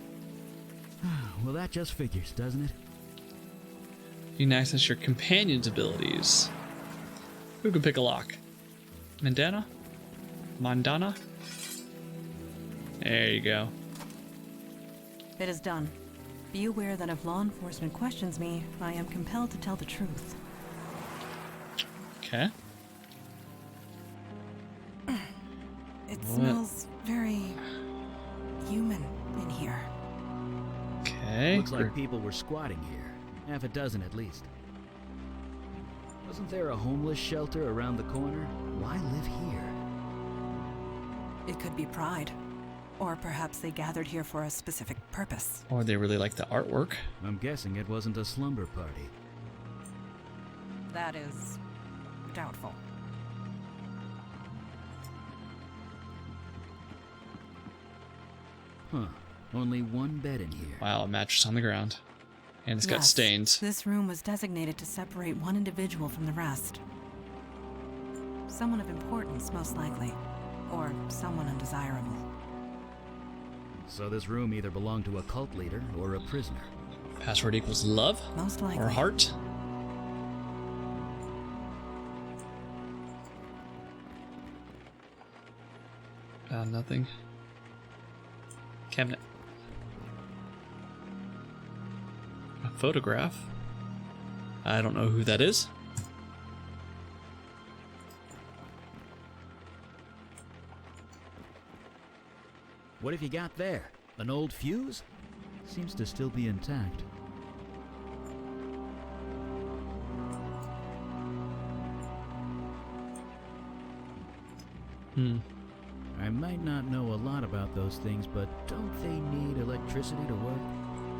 B: Well, that just figures, doesn't it?
A: You can access your companion's abilities. Who can pick a lock? Mandana? Mandana? There you go.
F: It is done. Be aware that if law enforcement questions me, I am compelled to tell the truth.
A: Okay.
F: It smells very human in here.
A: Okay.
B: Looks like people were squatting here. Half a dozen at least. Wasn't there a homeless shelter around the corner? Why live here?
F: It could be pride. Or perhaps they gathered here for a specific purpose.
A: Or they really like the artwork.
B: I'm guessing it wasn't a slumber party.
F: That is doubtful.
B: Huh. Only one bed in here.
A: Wow, a mattress on the ground. And it's got
F: Yes,
A: stains.
F: This room was designated to separate one individual from the rest. Someone of importance, most likely. Or someone undesirable.
B: So this room either belonged to a cult leader or a prisoner.
A: Password equals love?
F: Most likely.
A: Or heart? Found nothing. Cabinet. A photograph. I don't know who that is.
B: What have you got there? An old fuse? Seems to still be intact. I might not know a lot about those things, but don't they need electricity to work?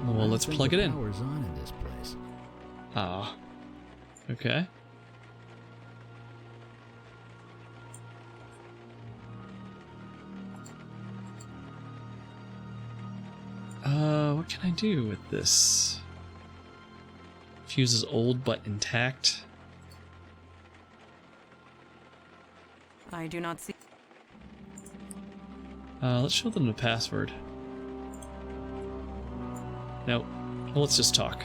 A: Well, let's plug it in.
B: Power's on in this place.
A: Ah. Okay. What can I do with this? Fuse is old but intact.
F: I do not see.
A: Let's show them the password. Nope. Well, let's just talk.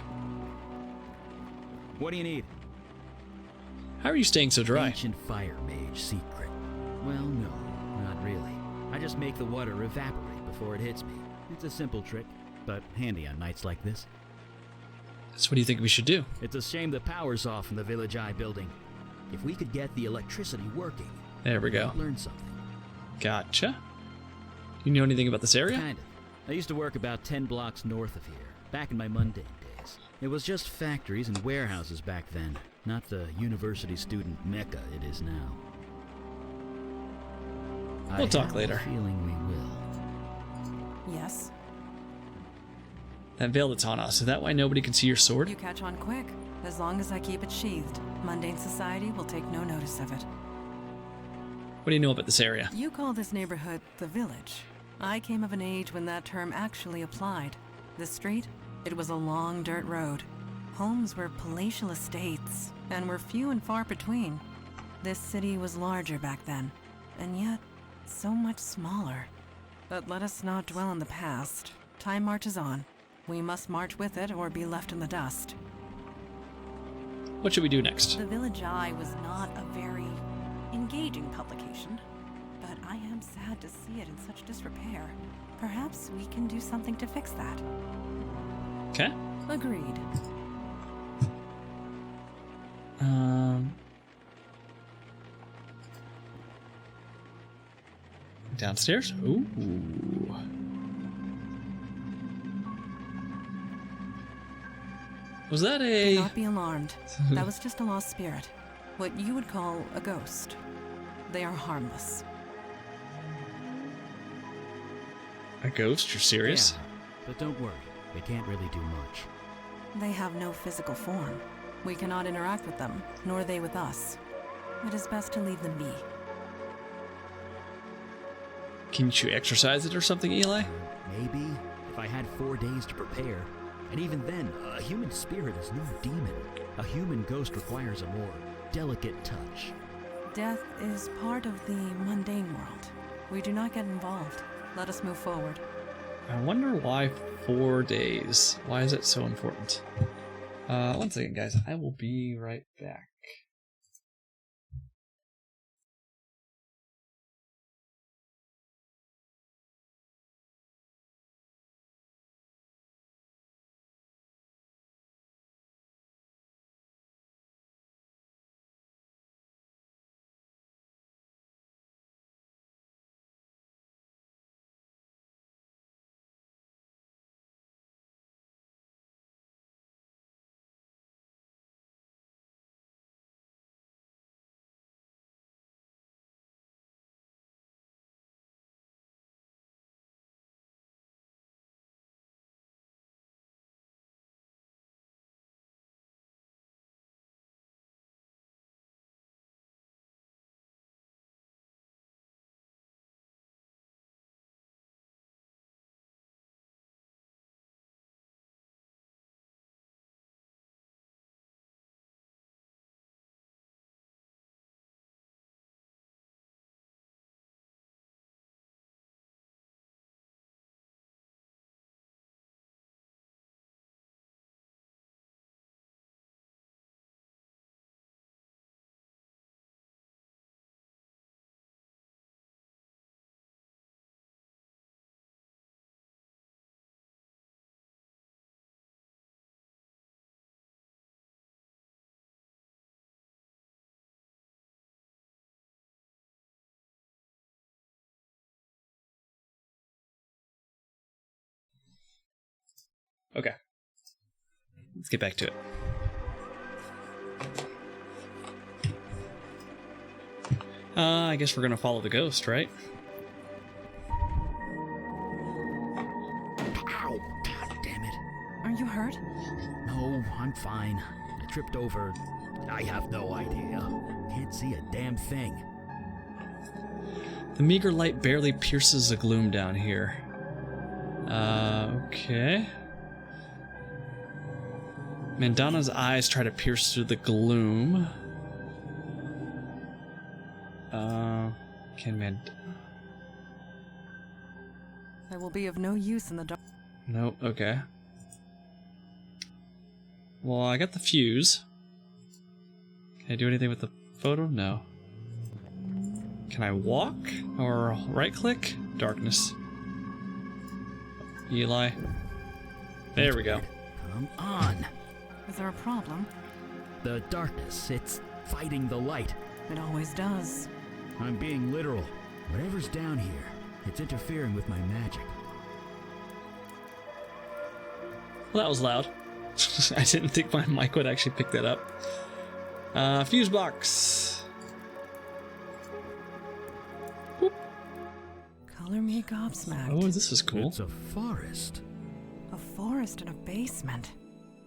B: What do you need?
A: How are you staying so dry?
B: Ancient fire mage secret. Well, no, not really. I just make the water evaporate before it hits me. It's a simple trick, but handy on nights like this.
A: So what do you think we should do?
B: It's a shame the power's off in the Village Eye building. If we could get the electricity working,
A: There we go.
B: we'd learn something.
A: Gotcha. You know anything about this area?
B: Kind of. I used to work about 10 blocks north of here, back in my mundane days. It was just factories and warehouses back then, not the university student mecca it is now.
A: We'll talk
B: have
A: later.
B: A feeling we will.
F: Yes.
A: That veil that's on us, so that way nobody can see your sword?
F: You catch on quick. As long as I keep it sheathed, mundane society will take no notice of it.
A: What do you know about this area?
F: You call this neighborhood the village. I came of an age when that term actually applied. This street, it was a long dirt road. Homes were palatial estates and were few and far between. This city was larger back then, and yet so much smaller. But let us not dwell on the past. Time marches on. We must march with it or be left in the dust.
A: What should we do next?
F: The Village Eye was not a very engaging publication, but I am sad to see it in such disrepair. Perhaps we can do something to fix that.
A: Okay.
F: Agreed.
A: Downstairs? Ooh. Was that
F: Do not be alarmed. That was just a lost spirit. What you would call a ghost. They are harmless.
A: a ghost? You're serious?
I: Yeah, but don't worry. They can't really do much.
F: They have no physical form. We cannot interact with them, nor they with us. It is best to leave them be.
A: Can't you exercise it or something, Eli?
B: Maybe, if I had 4 days to prepare. And even then, a human spirit is no demon. A human ghost requires a more delicate touch.
F: Death is part of the mundane world. We do not get involved. Let us move forward.
A: I wonder why 4 days. Why is it so important? 1 second, guys. I will be right back. Okay. Let's get back to it. I guess we're gonna follow the ghost, right?
B: Ow! God damn it.
F: Are you hurt?
B: No, I'm fine. I tripped over. I have no idea. Can't see a damn thing.
A: The meager light barely pierces the gloom down here. Okay. Mandana's eyes try to pierce through the gloom.
F: I will be of no use in the dark.
A: Nope, okay. Well, I got the fuse. Can I do anything with the photo? No. Can I walk? Or right-click? Darkness. Eli. There we go.
B: Come on.
F: Is there a problem?
B: The darkness, it's fighting the light.
F: It always does.
B: I'm being literal. Whatever's down here, it's interfering with my magic.
A: Well, that was loud. I didn't think my mic would actually pick that up. Fuse box. Whoop.
F: Color me gobsmacked.
A: Oh, this is cool.
B: It's a forest.
F: A forest in a basement.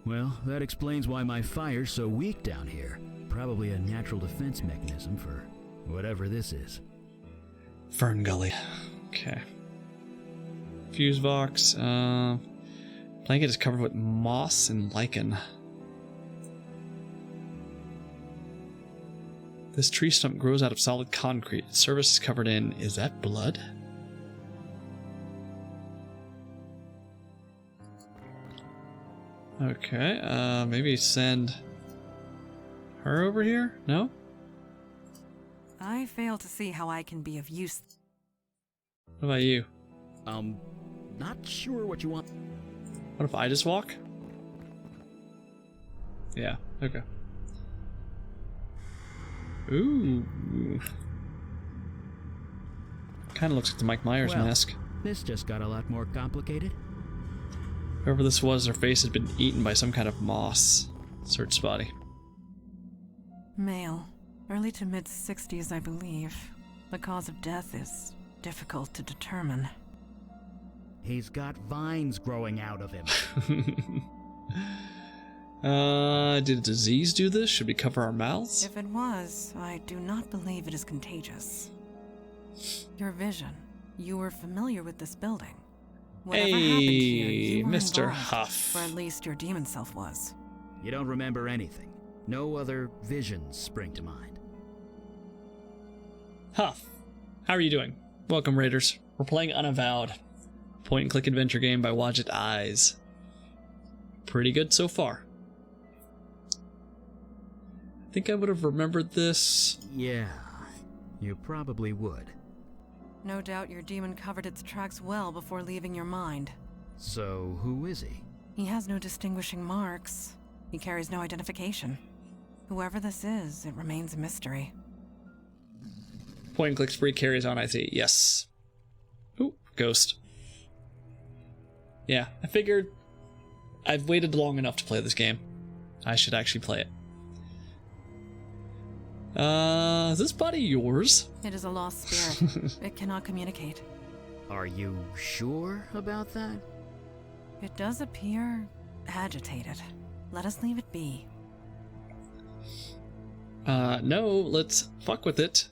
B: Well, that explains why my fire's so weak down here. Probably a natural defense mechanism for whatever this is.
A: Fern Gully. Okay. Fuse box. Blanket is covered with moss and lichen. This tree stump grows out of solid concrete. Its surface is covered in... Is that blood? Okay, maybe send her over here? No?
F: I fail to see how I can be of use.
A: What about you?
I: Not sure what you want.
A: What if I just walk? Yeah, okay. Ooh. Kinda looks like the Mike Myers
B: Well,
A: mask.
B: This just got a lot more complicated.
A: Whoever this was, their face had been eaten by some kind of moss. Search body.
F: Male. Early to mid-60s, I believe. The cause of death is difficult to determine.
B: He's got vines growing out of him.
A: Did a disease do this? Should we cover our mouths?
F: If it was, I do not believe it is contagious. Your vision. You were familiar with this building. Whatever happened here, you were
A: Mr.
F: involved,
A: Huff.
F: or at least your demon self was.
B: You don't remember anything. No other visions spring to mind.
A: Huff, how are you doing? Welcome, Raiders. We're playing Unavowed. Point-and-click adventure game by Wadjet Eyes. Pretty good so far. I think I would have remembered this.
B: Yeah, you probably would.
F: No doubt your demon covered its tracks well before leaving your mind.
B: So, who is he?
F: He has no distinguishing marks. He carries no identification. Whoever this is, it remains a mystery.
A: Point-and-click spree carries on, I see. Yes. Ooh, ghost. Yeah, I figured I've waited long enough to play this game. I should actually play it. Is this body yours?
F: It is a lost spirit. It cannot communicate.
B: Are you sure about that?
F: It does appear agitated. Let us leave it be.
A: No, let's fuck with it.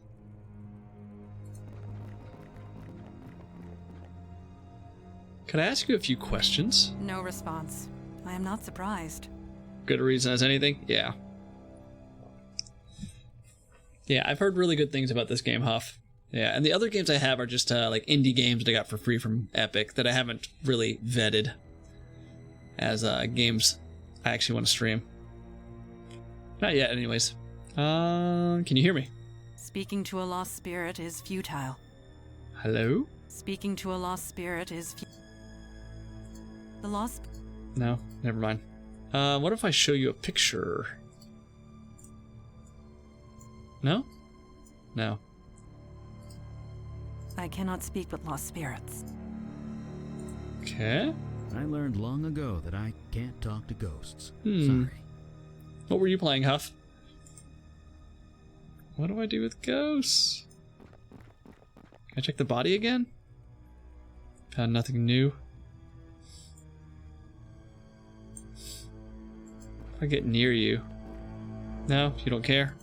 A: Could I ask you a few questions?
F: No response. I am not surprised.
A: Good reason as anything? Yeah. Yeah, I've heard really good things about this game, Huff. Yeah, and the other games I have are just like indie games that I got for free from Epic that I haven't really vetted as games I actually want to stream. Not yet, anyways. Can you hear me?
F: Speaking to a lost spirit is futile.
A: Hello?
F: Speaking to a lost spirit is the lost...
A: No, never mind. What if I show you a picture? No? No.
F: I cannot speak with lost spirits.
A: Okay.
B: I learned long ago that I can't talk to ghosts.
A: Hmm.
B: Sorry.
A: What were you playing, Huff? What do I do with ghosts? Can I check the body again? Found nothing new. If I get near you. No, you don't care?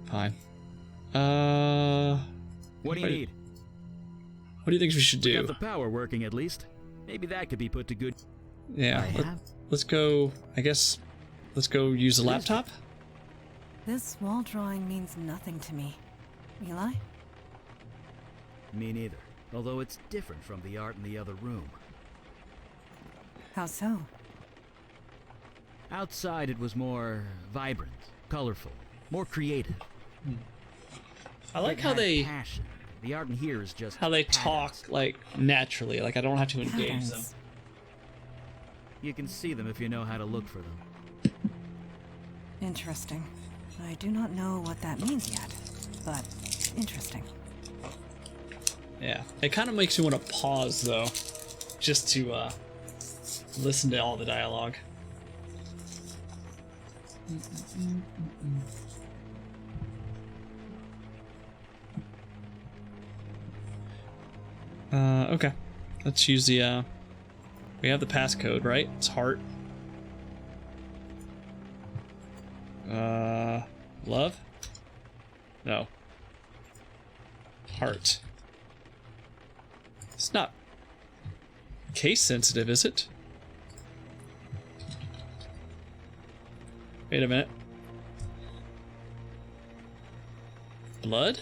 A: Fine.
B: What do you need?
A: What do you think we should do?
B: Got the power working at least. Maybe that could be put to good.
A: Yeah, let's go, I guess, let's go use the laptop?
F: This wall drawing means nothing to me. Eli?
B: Me neither. Although it's different from the art in the other room.
F: How so?
B: Outside it was more vibrant, colorful, more creative.
A: I like
B: It
A: how
B: had
A: they
B: passion. The art in here is just
A: how they
B: patterns.
A: talk like naturally, like I don't have to engage them.
F: Patterns.
B: You can see them if you know how to look for them.
F: Interesting. I do not know what that means yet, but interesting.
A: Yeah, it kind of makes you want to pause though, just to listen to all the dialogue. Okay. Let's use the, we have the passcode, right? It's heart. Love? No. Heart. It's not case sensitive, is it? Wait a minute. Blood?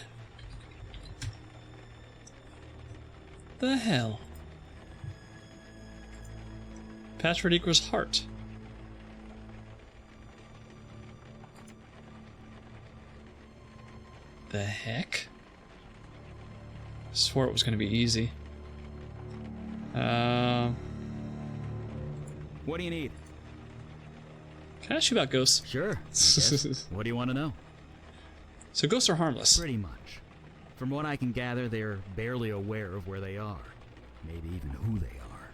A: The hell? Password equals heart. The heck? Swore it was going to be easy.
I: What do you need?
A: Can I ask you about ghosts?
I: Sure. I guess. What do you want to know?
A: So ghosts are harmless.
I: Pretty much. From what I can gather, they're barely aware of where they are. Maybe even who they are.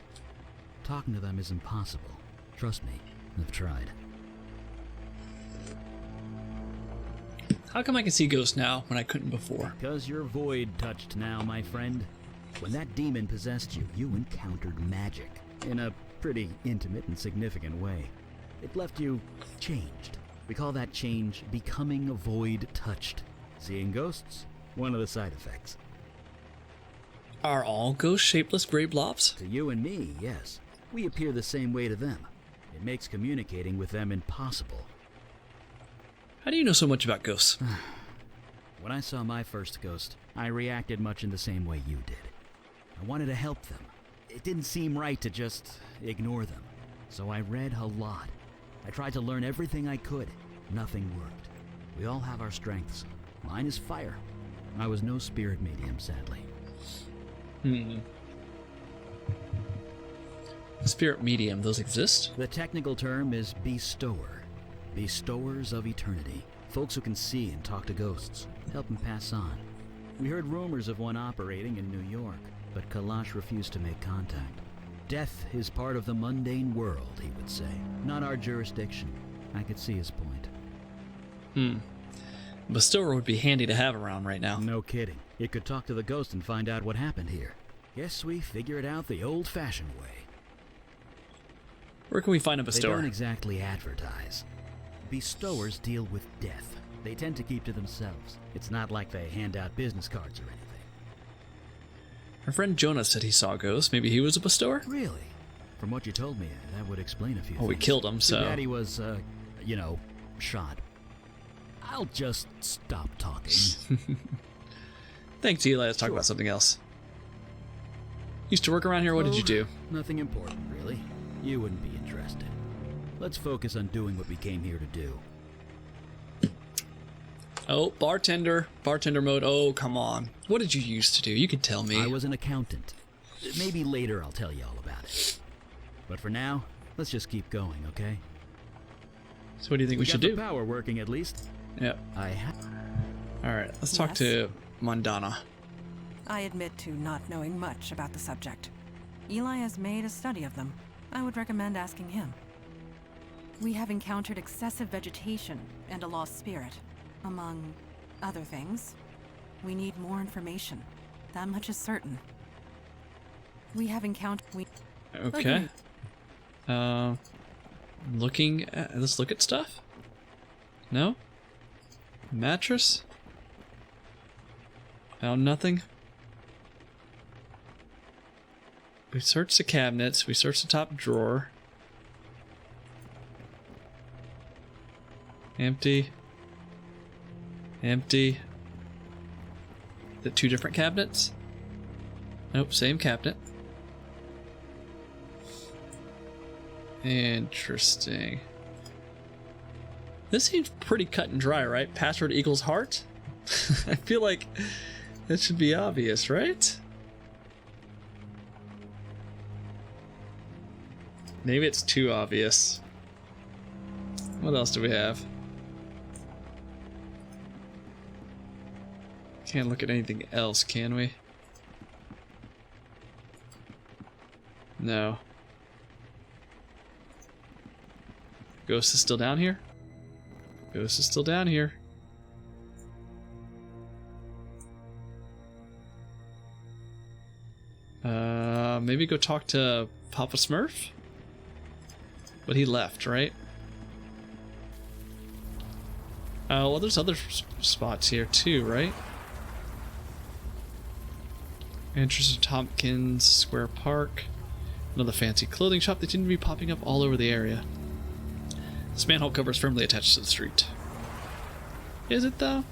I: Talking to them is impossible. Trust me, I've tried.
A: How come I can see ghosts now when I couldn't before?
I: Because you're void touched now, my friend. When that demon possessed you, you encountered magic. In a pretty intimate and significant way. It left you changed. We call that change becoming void touched. Seeing ghosts? One of the side effects.
A: Are all ghosts shapeless gray blobs?
I: To you and me, yes. We appear the same way to them. It makes communicating with them impossible.
A: How do you know so much about ghosts?
I: When I saw my first ghost, I reacted much in the same way you did. I wanted to help them. It didn't seem right to just ignore them. So I read a lot. I tried to learn everything I could. Nothing worked. We all have our strengths. Mine is fire. I was no spirit medium, sadly.
A: Spirit medium, those exist?
I: The technical term is bestower. Bestowers of eternity. Folks who can see and talk to ghosts. Help them pass on. We heard rumors of one operating in New York, but Kalash refused to make contact. Death is part of the mundane world, he would say. Not our jurisdiction. I could see his point.
A: Bestower would be handy to have around right now.
I: No kidding. It could talk to the ghost and find out what happened here. Guess we figure it out the old-fashioned way.
A: Where can we find a bestower?
I: They don't exactly advertise. Bestowers deal with death. They tend to keep to themselves. It's not like they hand out business cards or anything.
A: Our friend Jonah said he saw ghosts. Maybe he was a bestower?
I: Really? From what you told me, that would explain a few things.
A: Oh, we killed him, so...
I: Too bad he was, shot. I'll just stop talking.
A: Thanks, Eli. Let's talk about something else. Used to work around here. What did you do?
I: Nothing important, really. You wouldn't be interested. Let's focus on doing what we came here to do.
A: Oh, bartender. Bartender mode. Oh, come on. What did you used to do? You could tell me.
I: I was an accountant. Maybe later I'll tell you all about it. But for now, let's just keep going, okay?
A: So what do you think we should
I: got
A: do?
I: The power working at least.
A: Yep. Alright, let's talk to Mondana.
F: I admit to not knowing much about the subject. Eli has made a study of them. I would recommend asking him. We have encountered excessive vegetation and a lost spirit. Among other things, we need more information. That much is certain. We have encountered...
A: Okay. Looking at... Let's look at stuff? No? Mattress? Found nothing? We searched the cabinets. We searched the top drawer. Empty. Empty. The two different cabinets? Nope, same cabinet. Interesting. This seems pretty cut and dry, right? Password equals heart? I feel like that should be obvious, right? Maybe it's too obvious. What else do we have? Can't look at anything else, can we? No. Ghost is still down here? Ghost is still down here. Maybe go talk to Papa Smurf? But he left, right? Well, there's other spots here too, right? Entrance to Tompkins Square Park. Another fancy clothing shop that seems to be popping up all over the area. This manhole cover is firmly attached to the street. Is it though?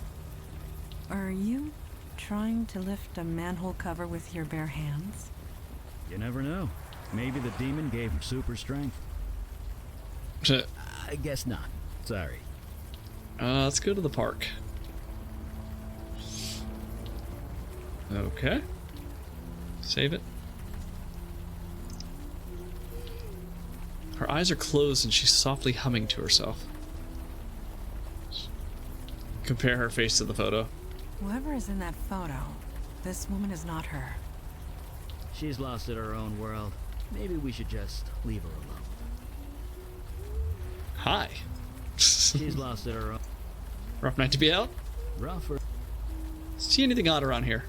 F: Are you trying to lift a manhole cover with your bare hands?
I: You never know. Maybe the demon gave him super strength. I guess not. Sorry.
A: Let's go to the park. Okay. Save it. Her eyes are closed and she's softly humming to herself. Compare her face to the photo.
F: Whoever is in that photo, this woman is not her.
I: She's lost in her own world. Maybe we should just leave her alone.
A: Hi.
I: She's lost in her own...
A: Rough night to be out?
I: Rougher.
A: See anything odd around here?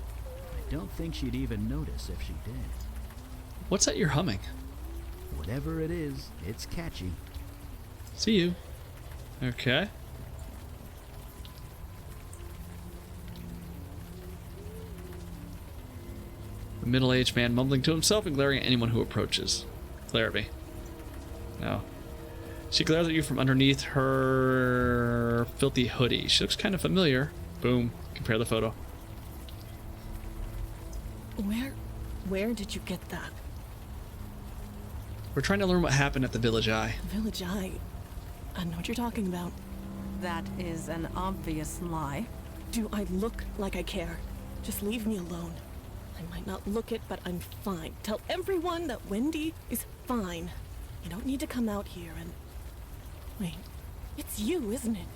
I: I don't think she'd even notice if she did.
A: What's that you're humming?
I: Whatever it is, it's catchy.
A: See you. Okay. A middle-aged man mumbling to himself and glaring at anyone who approaches. Glare at me. No. She glares at you from underneath her filthy hoodie. She looks kind of familiar. Boom. Compare the photo.
K: Where did you get that?
A: We're trying to learn what happened at the Village Eye.
K: Village Eye. I know what you're talking about.
F: That is an obvious lie.
K: Do I look like I care? Just leave me alone. I might not look it, but I'm fine. Tell everyone that Wendy is fine. You don't need to come out here and... Wait, it's you, isn't it?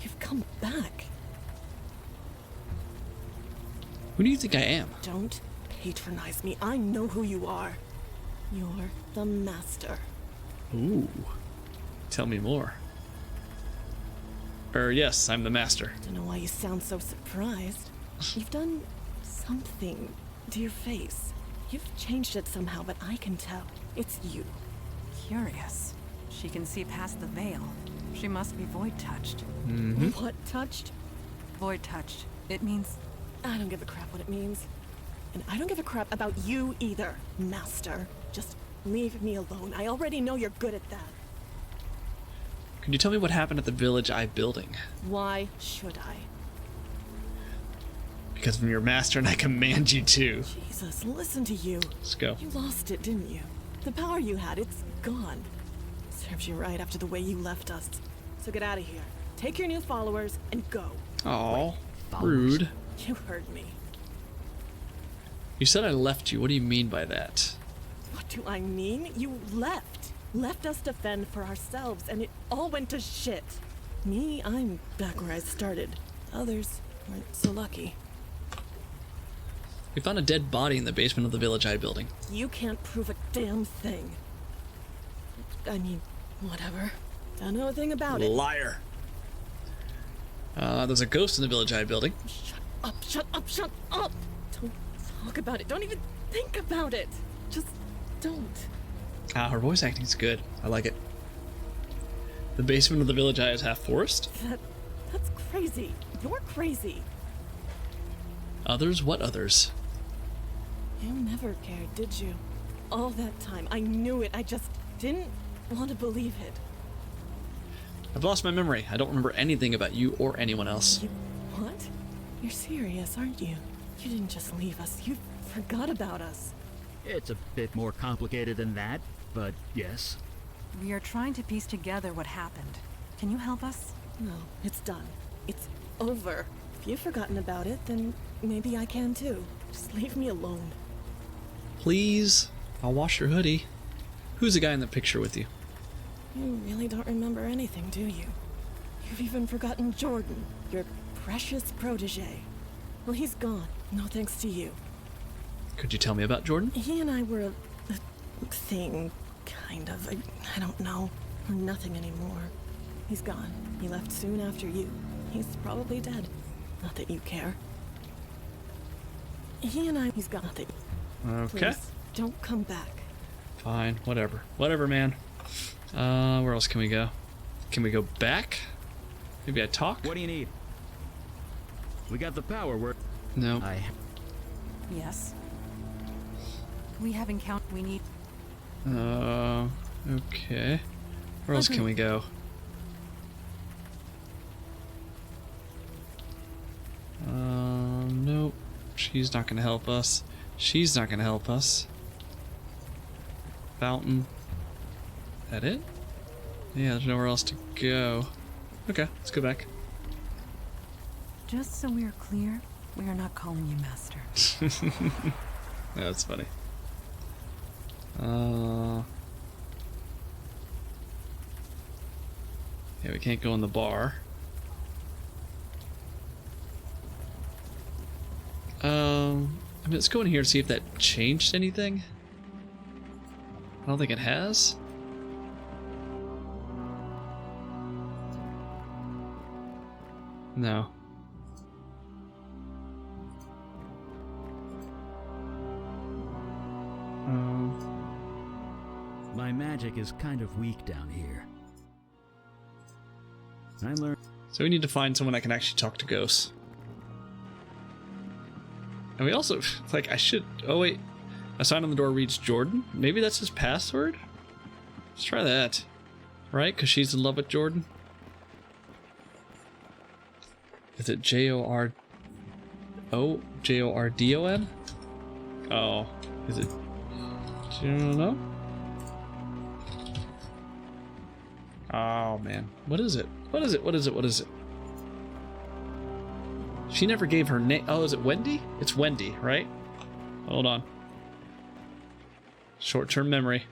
K: You've come back.
A: Who do you think I am?
K: Don't patronize me. I know who you are. You're the master.
A: Ooh. Tell me more. Yes, I'm the master.
K: I don't know why you sound so surprised. You've done something to your face. You've changed it somehow, but I can tell. It's you.
F: Curious. She can see past the veil. She must be void-touched.
A: Mm-hmm.
K: What touched?
F: Void-touched. It means...
K: I don't give a crap what it means. And I don't give a crap about you either, master. Just leave me alone. I already know you're good at that.
A: Can you tell me what happened at the Village Eye building?
K: Why should I?
A: Because I'm your master and I command you to.
K: Jesus, listen to you.
A: Let's go.
K: You lost it, didn't you? The power you had, it's gone. Serves you right after the way you left us. So get out of here. Take your new followers and go.
A: Aw, rude.
K: You heard me.
A: You said I left you. What do you mean by that?
K: What do I mean? You left. Left us to fend for ourselves, and it all went to shit. Me, I'm back where I started. Others weren't so lucky.
A: We found a dead body in the basement of the Village Eye building.
K: You can't prove a damn thing. I mean, whatever. Don't know a thing about it.
A: Liar. There's a ghost in the Village Eye building.
K: Shut up, shut up, shut up! Don't talk about it. Don't even think about it. Just don't.
A: Her voice acting's good. I like it. The basement of the Village Eye is half forest.
K: That's crazy. You're crazy.
A: Others? What others?
K: You never cared, did you? All that time. I knew it. I just didn't want to believe it.
A: I've lost my memory. I don't remember anything about you or anyone else.
K: You... What? You're serious, aren't you? You didn't just leave us. You forgot about us.
I: It's a bit more complicated than that, but yes.
F: We are trying to piece together what happened. Can you help us?
K: No, it's done. It's over. If you've forgotten about it, then maybe I can too. Just leave me alone.
A: Please? I'll wash your hoodie. Who's the guy in the picture with you?
K: You really don't remember anything, do you? You've even forgotten Jordan, your precious protege. Well, he's gone. No thanks to you.
A: Could you tell me about Jordan?
K: He and I were a thing, kind of. I don't know. We're nothing anymore. He's gone. He left soon after you. He's probably dead. Not that you care. He and I, he's gone. Not that
A: Okay.
K: Please, don't come back.
A: Fine, whatever. Whatever, man. Where else can we go? Can we go back? Maybe I talk?
I: What do you need? We got the power.
A: No.
F: Yes. We have encountered. We need.
A: Okay. Where else can we go? Nope. She's not gonna help us. She's not gonna help us. Fountain. That it? Yeah, there's nowhere else to go. Okay, let's go back.
F: Just so we are clear, we are not calling you master.
A: Yeah, that's funny. Yeah, we can't go in the bar. I mean, let's go in here and see if that changed anything. I don't think it has. No.
B: My magic is kind of weak down here. I learned.
A: So we need to find someone that can actually talk to ghosts. And we also, like, I should... Oh, wait. A sign on the door reads Jordan? Maybe that's his password? Let's try that. Right? Because she's in love with Jordan? Is it J-O-R... Oh? J-O-R-D-O-N? Oh. Is it... Do you know? Oh, man. What is it? What is it? What is it? What is it? She never gave her name. Oh, is it Wendy? It's Wendy, right? Hold on. Short-term memory.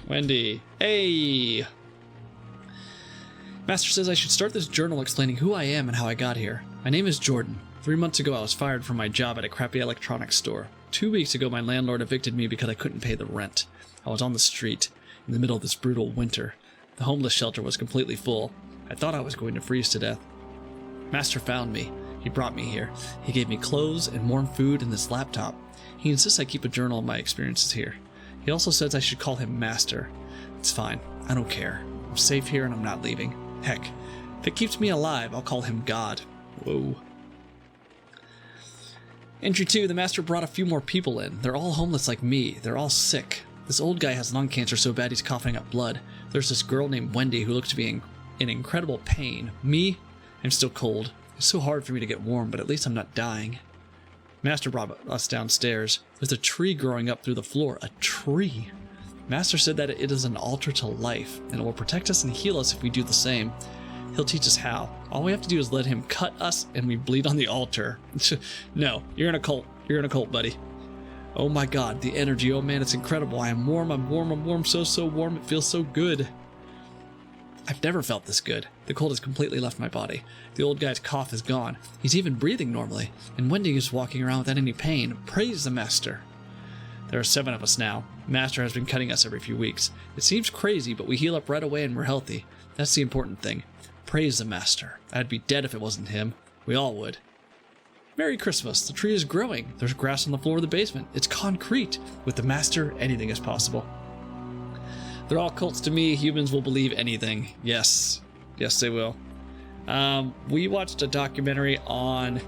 A: Wendy. Hey! Master says I should start this journal explaining who I am and how I got here. My name is Jordan. 3 months ago, I was fired from my job at a crappy electronics store. 2 weeks ago, my landlord evicted me because I couldn't pay the rent. I was on the street, in the middle of this brutal winter. The homeless shelter was completely full. I thought I was going to freeze to death. Master found me. He brought me here. He gave me clothes and warm food and this laptop. He insists I keep a journal of my experiences here. He also says I should call him Master. It's fine. I don't care. I'm safe here and I'm not leaving. Heck, if it keeps me alive, I'll call him God. Whoa. Entry 2. The Master brought a few more people in. They're all homeless like me. They're all sick. This old guy has lung cancer so bad he's coughing up blood. There's this girl named Wendy who looks to be in incredible pain. Me? I'm still cold. It's so hard for me to get warm, but at least I'm not dying. Master brought us downstairs. There's a tree growing up through the floor. A tree. Master said that it is an altar to life, and it will protect us and heal us if we do the same. He'll teach us how. All we have to do is let him cut us and we bleed on the altar. No, you're in a cult. You're in a cult, buddy. Oh my god, the energy. Oh man, it's incredible. I am warm, I'm warm, I'm warm. So warm. It feels so good. I've never felt this good. The cold has completely left my body. The old guy's cough is gone. He's even breathing normally. And Wendy is walking around without any pain. Praise the Master. There are 7 of us now. Master has been cutting us every few weeks. It seems crazy, but we heal up right away and we're healthy. That's the important thing. Praise the Master. I'd be dead if it wasn't him. We all would. Merry Christmas. The tree is growing. There's grass on the floor of the basement. It's concrete. With the Master, anything is possible. They're all cults to me. Humans will believe anything. Yes. Yes, they will. We watched a documentary on...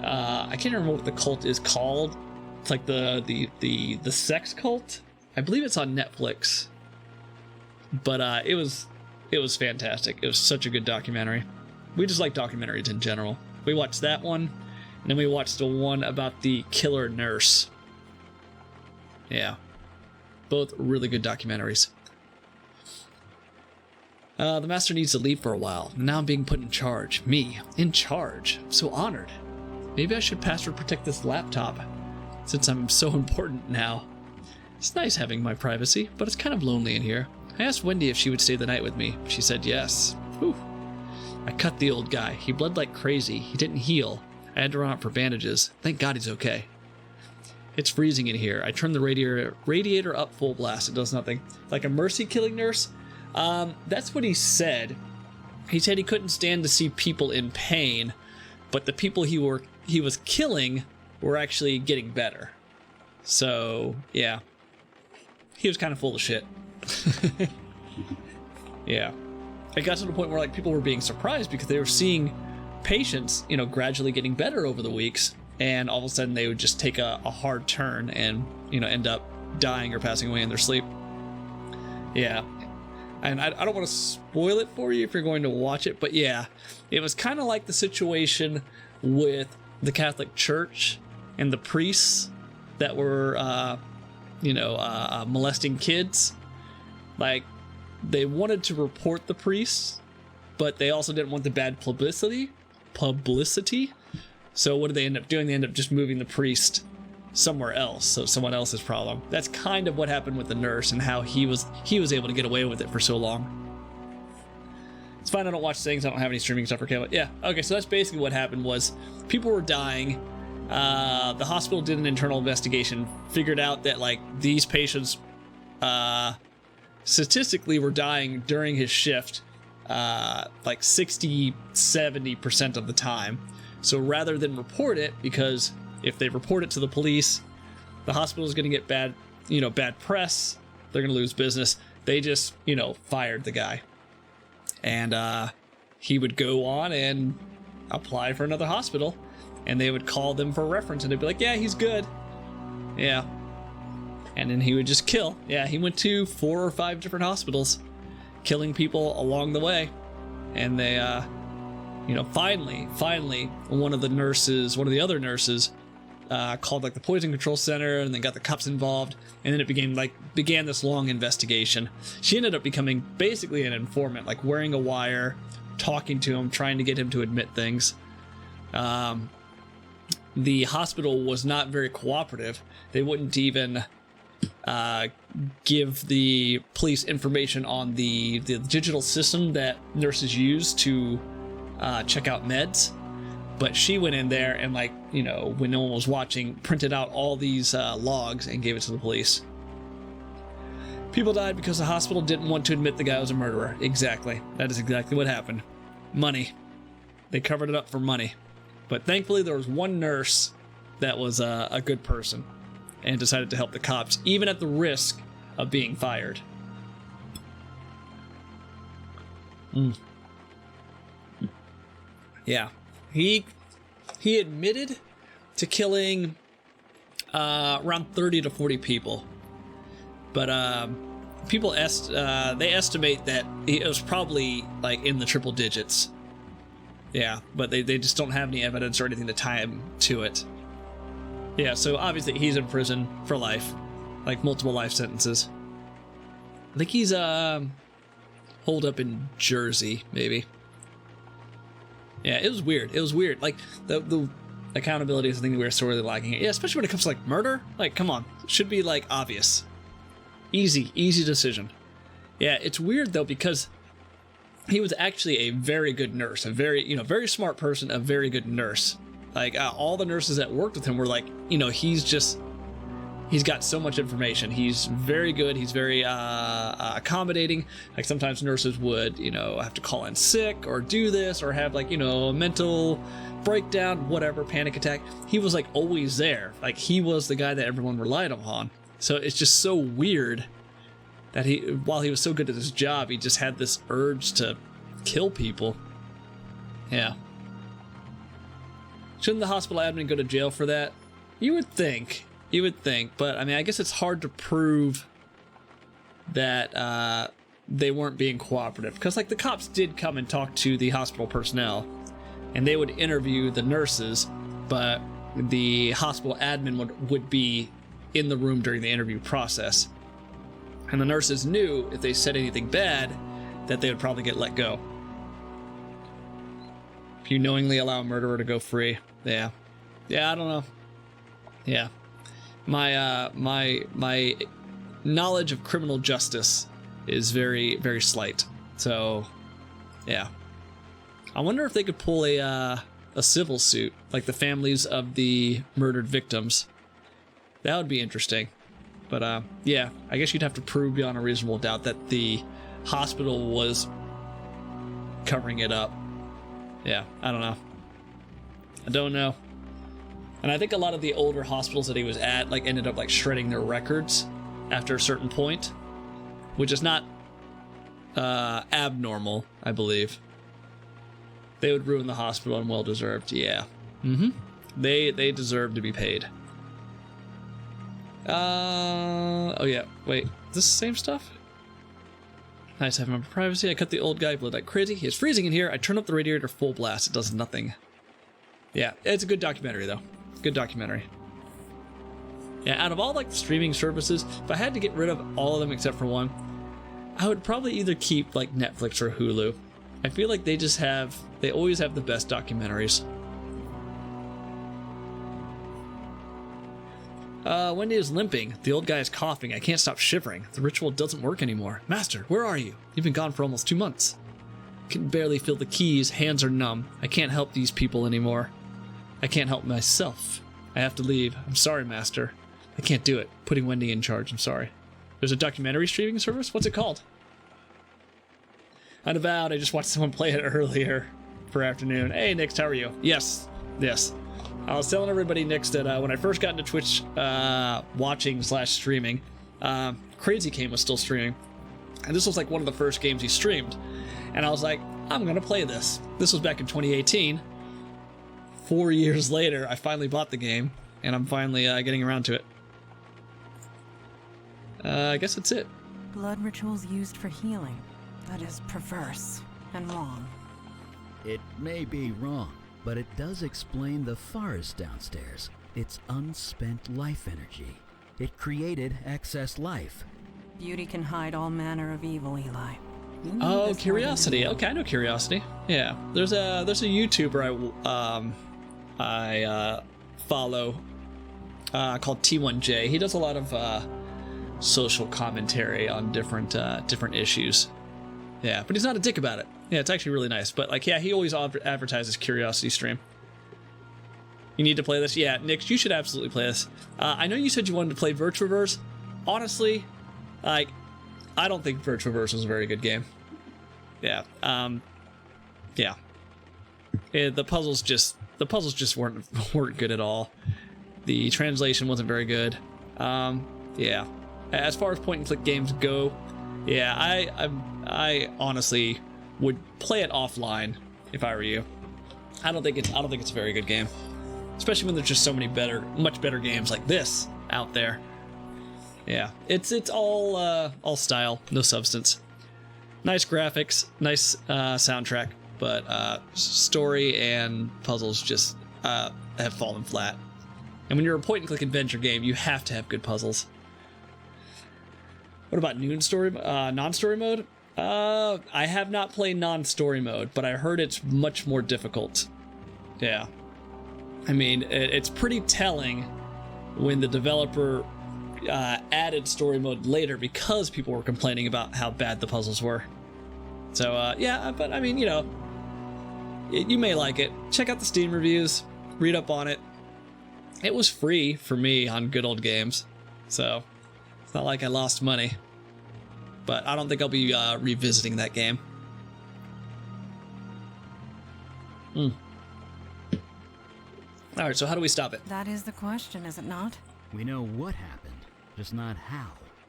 A: I can't remember what the cult is called. It's like the sex cult. I believe it's on Netflix. But it was fantastic. It was such a good documentary. We just like documentaries in general. We watched that one, and then we watched the one about the killer nurse. Yeah. Both really good documentaries. The Master needs to leave for a while. Now I'm being put in charge. Me, in charge. I'm so honored. Maybe I should password protect this laptop, since I'm so important now. It's nice having my privacy, but it's kind of lonely in here. I asked Wendy if she would stay the night with me. She said yes. Whew. I cut the old guy. He bled like crazy. He didn't heal. I had to run out for bandages. Thank God he's okay. It's freezing in here. I turned the radiator up full blast. It does nothing. Like a mercy killing nurse? That's what he said. He said he couldn't stand to see people in pain, but the people he was killing were actually getting better. So, yeah. He was kind of full of shit. Yeah. It got to the point where people were being surprised because they were seeing patients, gradually getting better over the weeks. and all of a sudden they would just take a hard turn and, you know, end up dying or passing away in their sleep. Yeah. And I don't want to spoil it for you if you're going to watch it, but yeah, it was kind of like the situation with the Catholic Church and the priests that were, molesting kids. Like, they wanted to report the priests, but they also didn't want the bad publicity. So what do they end up doing? They end up just moving the priest somewhere else, so someone else's problem. That's kind of what happened with the nurse and how he was able to get away with it for so long. It's fine, I don't watch things, I don't have any streaming stuff for cable. Yeah, okay, so that's basically what happened was people were dying. The hospital did an internal investigation, figured out that like these patients statistically were dying during his shift like 60-70% of the time. So rather than report it, because if they report it to the police, the hospital is going to get bad press, they're going to lose business, they just, fired the guy. And he would go on and apply for another hospital, and they would call them for reference, and they'd be like, yeah, he's good. Yeah. And then he would just kill. Yeah, he went to 4 or 5 different hospitals, killing people along the way. And they, finally, one of the other nurses called like the poison control center, and then got the cops involved, and then it began this long investigation. She ended up becoming basically an informant, like wearing a wire, talking to him, trying to get him to admit things. The hospital was not very cooperative. They wouldn't even give the police information on the digital system that nurses use to check out meds. But she went in there and, when no one was watching, printed out all these logs and gave it to the police. People died because the hospital didn't want to admit the guy was a murderer. Exactly. That is exactly what happened. Money. They covered it up for money. But thankfully, there was one nurse that was a good person and decided to help the cops, even at the risk of being fired. Yeah. He admitted to killing around 30 to 40 people. But people they estimate that it was probably in the triple digits. Yeah, but they just don't have any evidence or anything to tie him to it. Yeah, so obviously he's in prison for life, multiple life sentences. I think he's holed up in Jersey, maybe. Yeah, it was weird. The accountability is the thing that we're sorely lacking. Yeah, especially when it comes to murder. Come on, it should be obvious, easy decision. Yeah, it's weird though because he was actually a very good nurse, a very very smart person, a very good nurse. All the nurses that worked with him were he's got so much information. He's very good. He's very accommodating. Sometimes nurses would, have to call in sick or do this or have a mental breakdown, whatever, panic attack. He was always there. He was the guy that everyone relied upon. So it's just so weird that while he was so good at his job, he just had this urge to kill people. Yeah. Shouldn't the hospital admin go to jail for that? You would think, but I guess it's hard to prove that they weren't being cooperative, because the cops did come and talk to the hospital personnel, and they would interview the nurses, but the hospital admin would be in the room during the interview process, and the nurses knew if they said anything bad that they would probably get let go. If you knowingly allow a murderer to go free, yeah, I don't know. Yeah. My knowledge of criminal justice is very, very slight. So, yeah. I wonder if they could pull a civil suit, the families of the murdered victims. That would be interesting. But, yeah, I guess you'd have to prove beyond a reasonable doubt that the hospital was covering it up. Yeah, I don't know. And I think a lot of the older hospitals that he was at ended up shredding their records after a certain point, which is not abnormal, I believe. They would ruin the hospital, and well deserved. Yeah. They deserve to be paid. Oh yeah, wait, is this the same stuff? Nice to have him for privacy. I cut the old guy, blew like crazy. He's freezing in here. I turn up the radiator full blast. It does nothing. Yeah, it's a good documentary though. Good documentary. Yeah, out of all like the streaming services, if I had to get rid of all of them except for one, I would probably either keep like Netflix or Hulu. I feel like they always have the best documentaries. Wendy is limping. The old guy is coughing. I can't stop shivering. The ritual doesn't work anymore. Master, where are you? You've been gone for almost 2 months. Can barely feel the keys. Hands are numb. I can't help these people anymore. I can't help myself. I have to leave. I'm sorry, Master. I can't do it. Putting Wendy in charge. I'm sorry. There's a documentary streaming service? What's it called? Unavowed. I just watched someone play it earlier for afternoon. Hey, Nix, how are you? Yes. I was telling everybody, Nix, that when I first got into Twitch watching/streaming, Crazy Kane was still streaming. And this was like one of the first games he streamed. And I was like, I'm going to play this. This was back in 2018. 4 years later, I finally bought the game. And I'm finally getting around to it. I guess that's it.
F: Blood rituals used for healing. That is perverse and wrong.
L: It may be wrong, but it does explain the forest downstairs. It's unspent life energy. It created excess life.
F: Beauty can hide all manner of evil, Eli.
A: Oh, Curiosity. Okay, I know Curiosity. Yeah, there's a YouTuber I follow called T1J. He does a lot of social commentary on different issues. Yeah, but he's not a dick about it. Yeah, it's actually really nice. But like, yeah, he always advertises Curiosity Stream. You need to play this? Yeah, Nick, you should absolutely play this. I know you said you wanted to play Virtuaverse. Honestly, like, I don't think Virtuaverse is a very good game. Yeah. Yeah. The puzzles just weren't good at all. The translation wasn't very good. Yeah. As far as point and click games go, yeah, I honestly would play it offline if I were you. I don't think it's a very good game, especially when there's just so many much better games like this out there. Yeah, it's all style, no substance. Nice graphics, nice soundtrack, but story and puzzles just have fallen flat. And when you're a point and click adventure game, you have to have good puzzles. What about non-story mode? I have not played non-story mode, but I heard it's much more difficult. Yeah. I mean, it's pretty telling when the developer added story mode later because people were complaining about how bad the puzzles were. So, yeah, but I mean, you know, you may like it. Check out the Steam reviews, read up on it. It was free for me on Good Old Games, so it's not like I lost money. But I don't think I'll be revisiting that game. Alright, so how do we stop it?
F: That is the question, is it not?
L: We know what happened, just not how.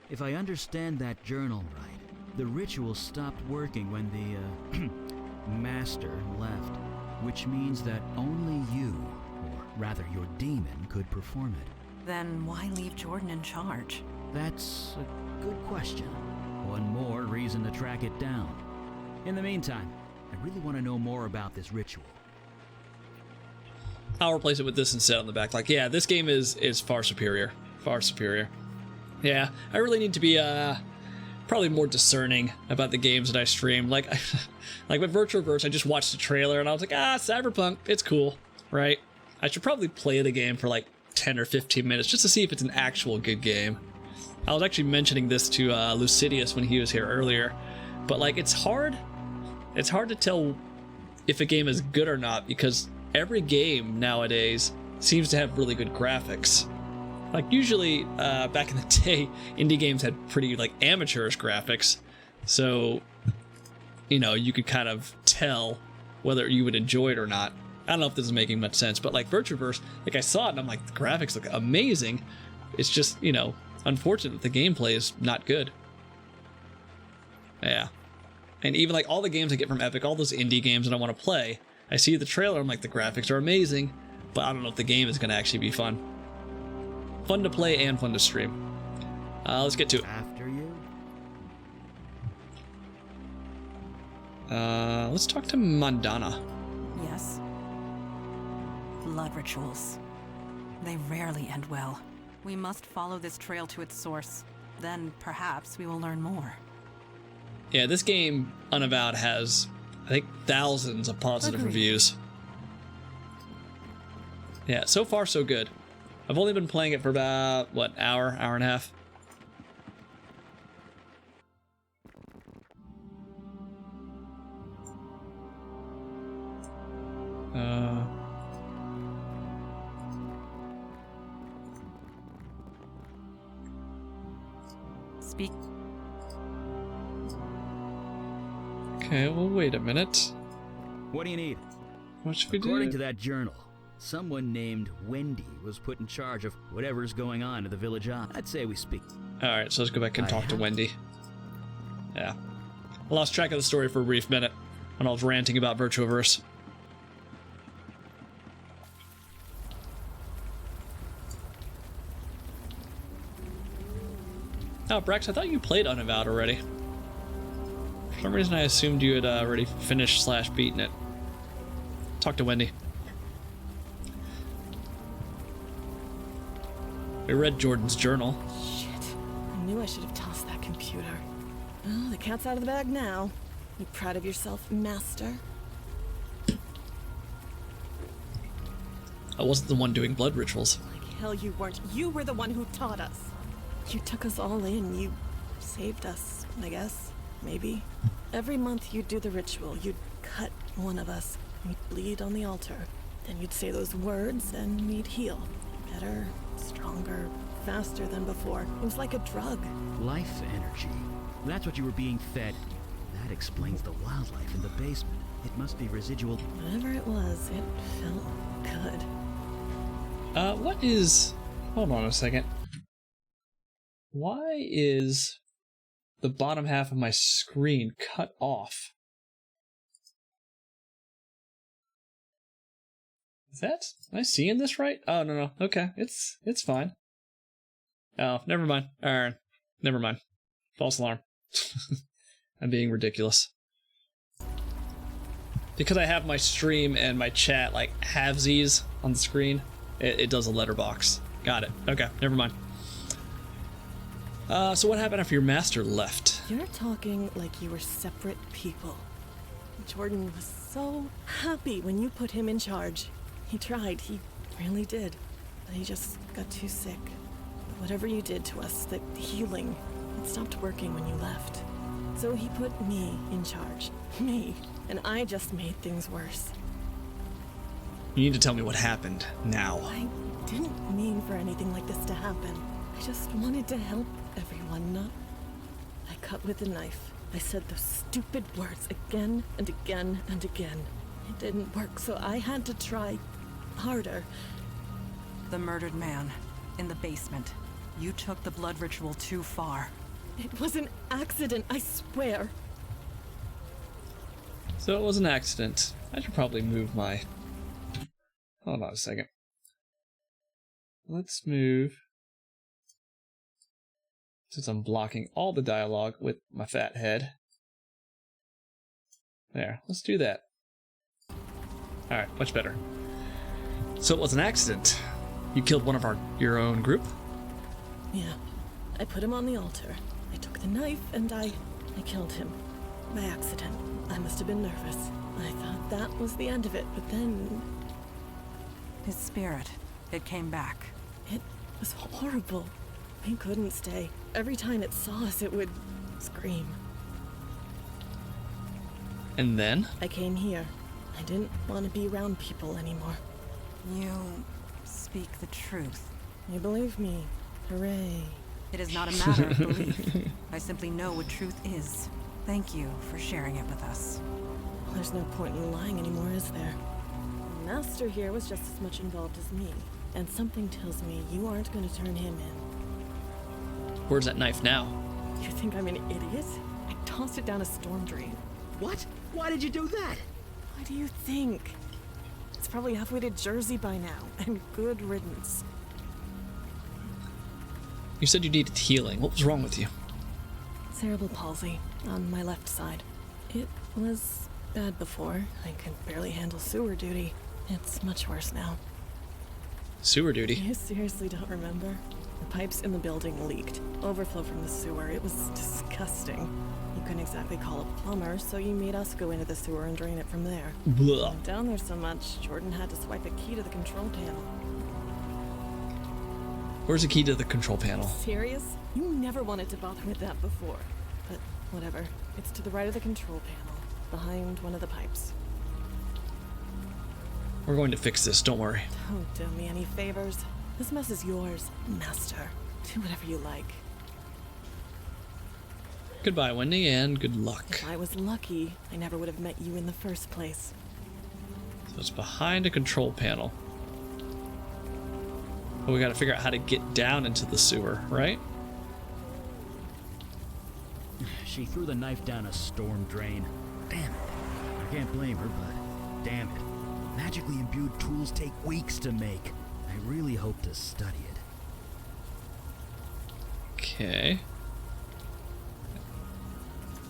L: If I understand that journal right, the ritual stopped working when the master left, which means that only you, or rather your demon, could perform it.
F: Then why leave Jordan in charge?
L: That's a good question. One more reason to track it down. In the meantime, I really want to know more about this ritual.
A: I'll replace it with this instead on the back. Like, yeah, this game is far superior. Far superior. Yeah, I really need to be probably more discerning about the games that I stream. Like with Virtuaverse, I just watched the trailer and I was like, Cyberpunk, it's cool, right? I should probably play the game for like 10 or 15 minutes just to see if it's an actual good game. I was actually mentioning this to Lucidius when he was here earlier, but like it's hard to tell if a game is good or not because every game nowadays seems to have really good graphics. Like usually back in the day, indie games had pretty like amateurish graphics, so you know you could kind of tell whether you would enjoy it or not. I don't know if this is making much sense, but like Virtuaverse, like I saw it and I'm like, the graphics look amazing. It's just, you know, unfortunate that the gameplay is not good. Yeah. And even like all the games I get from Epic, all those indie games that I want to play, I see the trailer, I'm like, the graphics are amazing, but I don't know if the game is going to actually be fun. Fun to play and fun to stream. Let's get to it.
L: After you?
A: Let's talk to Mandana.
F: Yes. Blood rituals. They rarely end well. We must follow this trail to its source. Then perhaps we will learn more.
A: Yeah, this game, Unavowed, has, I think, thousands of positive reviews. Yeah, so far so good. I've only been playing it for about, what, hour and a half?
F: Speak.
A: Okay, well, wait a minute.
L: What do you need?
A: What should we do?
L: According to that journal, someone named Wendy was put in charge of whatever's going on at the village inn. I'd say we speak.
A: Alright, so let's go back and talk to Wendy. Yeah. I lost track of the story for a brief minute when I was ranting about Virtuaverse. Oh, Brex, I thought you played Unavowed already. For some reason I assumed you had already finished / beaten it. Talk to Wendy. We read Jordan's journal.
K: Shit. I knew I should have tossed that computer. Oh, the cat's out of the bag now. You proud of yourself, Master?
A: I wasn't the one doing blood rituals.
K: Like hell you weren't. You were the one who taught us. You took us all in. You saved us, I guess. Maybe. Every month you'd do the ritual. You'd cut one of us. We'd bleed on the altar. Then you'd say those words and we'd heal. Better, stronger, faster than before. It was like a drug.
L: Life energy. That's what you were being fed. That explains the wildlife in the basement. It must be residual.
K: Whatever it was, it felt good.
A: What is... Hold on a second. Why is the bottom half of my screen cut off? Is that... Am I seeing this right? Oh, no. Okay, it's fine. Oh, never mind. Alright, never mind. False alarm. I'm being ridiculous. Because I have my stream and my chat like halvesies on the screen, it does a letterbox. Got it. Okay, never mind. So what happened after your master left?
K: You're talking like you were separate people. Jordan was so happy when you put him in charge. He tried, he really did. But he just got too sick. Whatever you did to us, the healing, it stopped working when you left. So he put me in charge. Me. And I just made things worse.
A: You need to tell me what happened now.
K: I didn't mean for anything like this to happen. I just wanted to help everyone, not... I cut with a knife. I said those stupid words again and again and again. It didn't work, so I had to try harder.
F: The murdered man in the basement. You took the blood ritual too far.
K: It was an accident, I swear.
A: So it was an accident. I should probably move my... Hold on a second. Let's move... Since I'm blocking all the dialogue with my fat head. There, let's do that. Alright, much better. So it was an accident. You killed one of your own group?
K: Yeah. I put him on the altar. I took the knife and I killed him. By accident. I must have been nervous. I thought that was the end of it, but then...
F: His spirit, it came back.
K: It was horrible. I couldn't stay. Every time it saw us, it would scream.
A: And then?
K: I came here. I didn't want to be around people anymore.
F: You speak the truth.
K: You believe me. Hooray.
F: It is not a matter of belief. I simply know what truth is. Thank you for sharing it with us.
K: Well, there's no point in lying anymore, is there? The master here was just as much involved as me. And something tells me you aren't going to turn him in.
A: Where's that knife now?
K: You think I'm an idiot? I tossed it down a storm drain.
L: What? Why did you do that?
K: What do you think? It's probably halfway to Jersey by now, and good riddance.
A: You said you needed healing. What was wrong with you?
K: Cerebral palsy on my left side. It was bad before. I could barely handle sewer duty. It's much worse now.
A: Sewer duty?
K: You seriously don't remember? The pipes in the building leaked. Overflow from the sewer. It was disgusting. You couldn't exactly call a plumber, so you made us go into the sewer and drain it from there.
A: Blah.
K: Down there so much, Jordan had to swipe a key to the control panel.
A: Where's the key to the control panel?
K: Serious? You never wanted to bother with that before. But whatever. It's to the right of the control panel, behind one of the pipes.
A: We're going to fix this, don't worry.
K: Don't do me any favors. This mess is yours, master. Do whatever you like.
A: Goodbye, Wendy, and good luck.
K: If I was lucky, I never would have met you in the first place.
A: So it's behind a control panel. But we gotta figure out how to get down into the sewer, right?
L: She threw the knife down a storm drain. Damn it. I can't blame her, but damn it. Magically imbued tools take weeks to make. I really hope to study it.
A: Okay.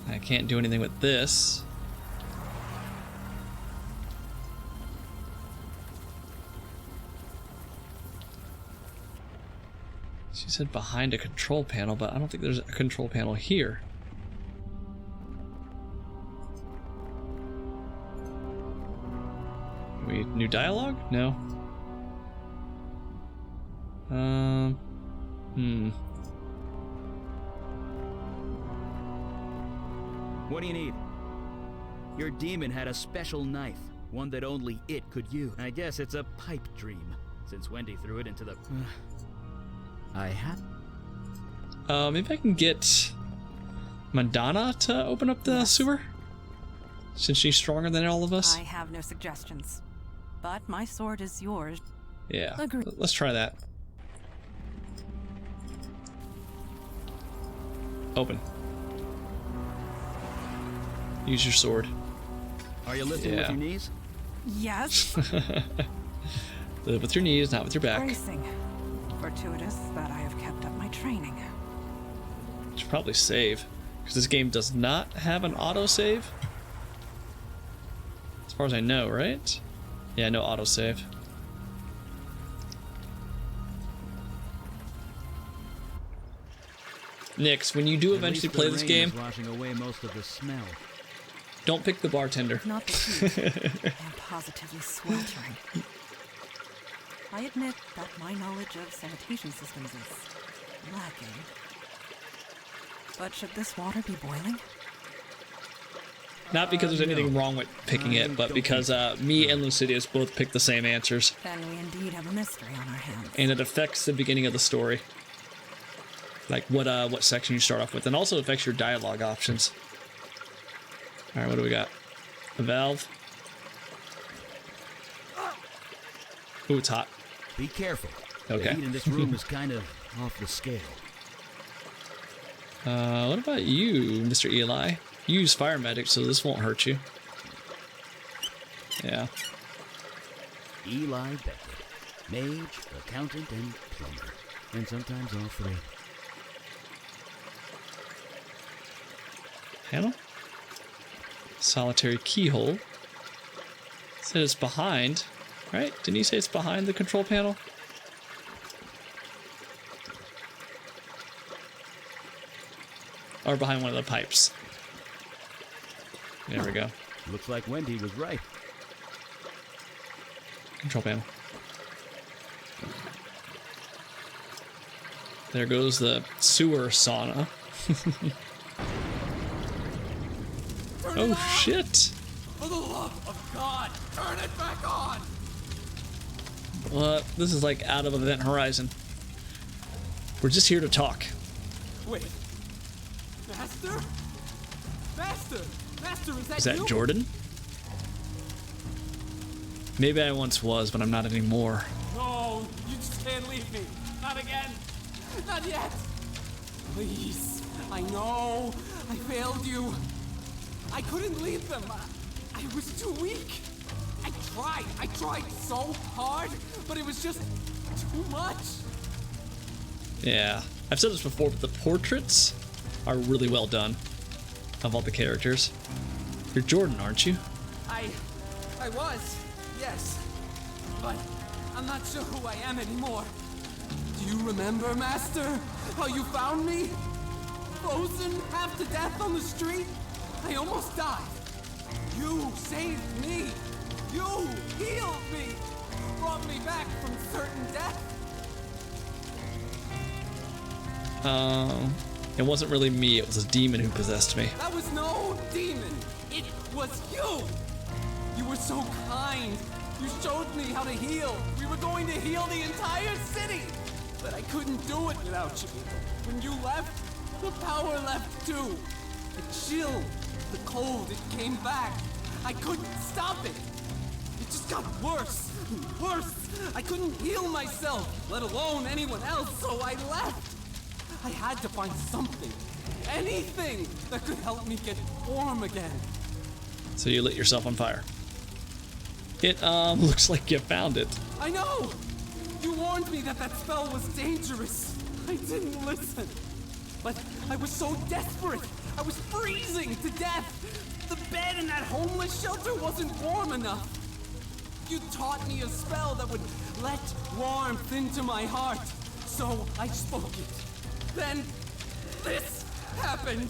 A: I can't do anything with this. She said behind a control panel, but I don't think there's a control panel here. New dialogue? No.
L: What do you need? Your demon had a special knife, one that only it could use. I guess it's a pipe dream, since Wendy threw it into the... I have...
A: Maybe I can get Madonna to open up the sewer? Since she's stronger than all of us?
F: I have no suggestions. But my sword is yours.
A: Yeah,
F: Agree.
A: let's try that. Open. Use your sword.
L: Are you lifting with your knees?
F: Yes.
A: Live with your knees, not with your back.
F: Bracing. Fortuitous that I have kept up my training.
A: Should probably save, because this game does not have an autosave. As far as I know, right? Yeah, no autosave. Nix, when you do eventually play this game,
L: washing away most of the smell.
A: Don't pick the bartender.
F: Not the heat. I'm positively sweltering. I admit that my knowledge of sanitation systems is lacking. But should this water be boiling?
A: Not because there's anything wrong with picking it, but because me and Lucidius both picked the same answers.
F: Then we indeed have a mystery on our hands.
A: And it affects the beginning of the story. Like what section you start off with, and also affects your dialogue options. Alright, what do we got? A valve. Ooh, it's hot.
L: Be careful.
A: Okay.
L: The heat in this room is kind of off the scale.
A: What about you, Mr. Eli? You use fire medic, so this won't hurt you. Yeah.
L: Eli Beckett. Mage, accountant, and plumber. And sometimes all three.
A: Panel? Solitary keyhole. Said it's behind, right? Didn't you say it's behind the control panel? Or behind one of the pipes. There we go.
L: Looks like Wendy was right.
A: Control panel. There goes the sewer sauna. Oh shit!
J: For the love of God, turn it back on!
A: Well, this is like out of Event Horizon. We're just here to talk.
J: Wait. Master? Master! Master, is that
A: Is that
J: you?
A: Jordan? Maybe I once was, but I'm not anymore.
J: No, you just can't leave me. Not again. Not yet. Please. I know. I failed you. I couldn't leave them. I was too weak. I I tried so hard, but it was just too much.
A: Yeah, I've said this before, but the portraits are really well done of all the characters. You're Jordan, aren't you?
J: I was, yes. But I'm not sure who I am anymore. Do you remember, Master? How you found me? Frozen, half to death on the street? I almost died. You saved me. You healed me. Brought me back from certain death.
A: It wasn't really me, it was a demon who possessed me.
J: That was no demon. It was you. You were so kind. You showed me how to heal. We were going to heal the entire city. But I couldn't do it without you. When you left, the power left too. The chill, the cold, it came back. I couldn't stop it. It just got worse and worse. I couldn't heal myself, let alone anyone else, so I left. I had to find something, anything that could help me get warm again.
A: So you lit yourself on fire. It looks like you found it.
J: I know! You warned me that that spell was dangerous. I didn't listen. But I was so desperate. I was freezing to death. The bed in that homeless shelter wasn't warm enough. You taught me a spell that would let warmth into my heart. So I spoke it. Then this happened.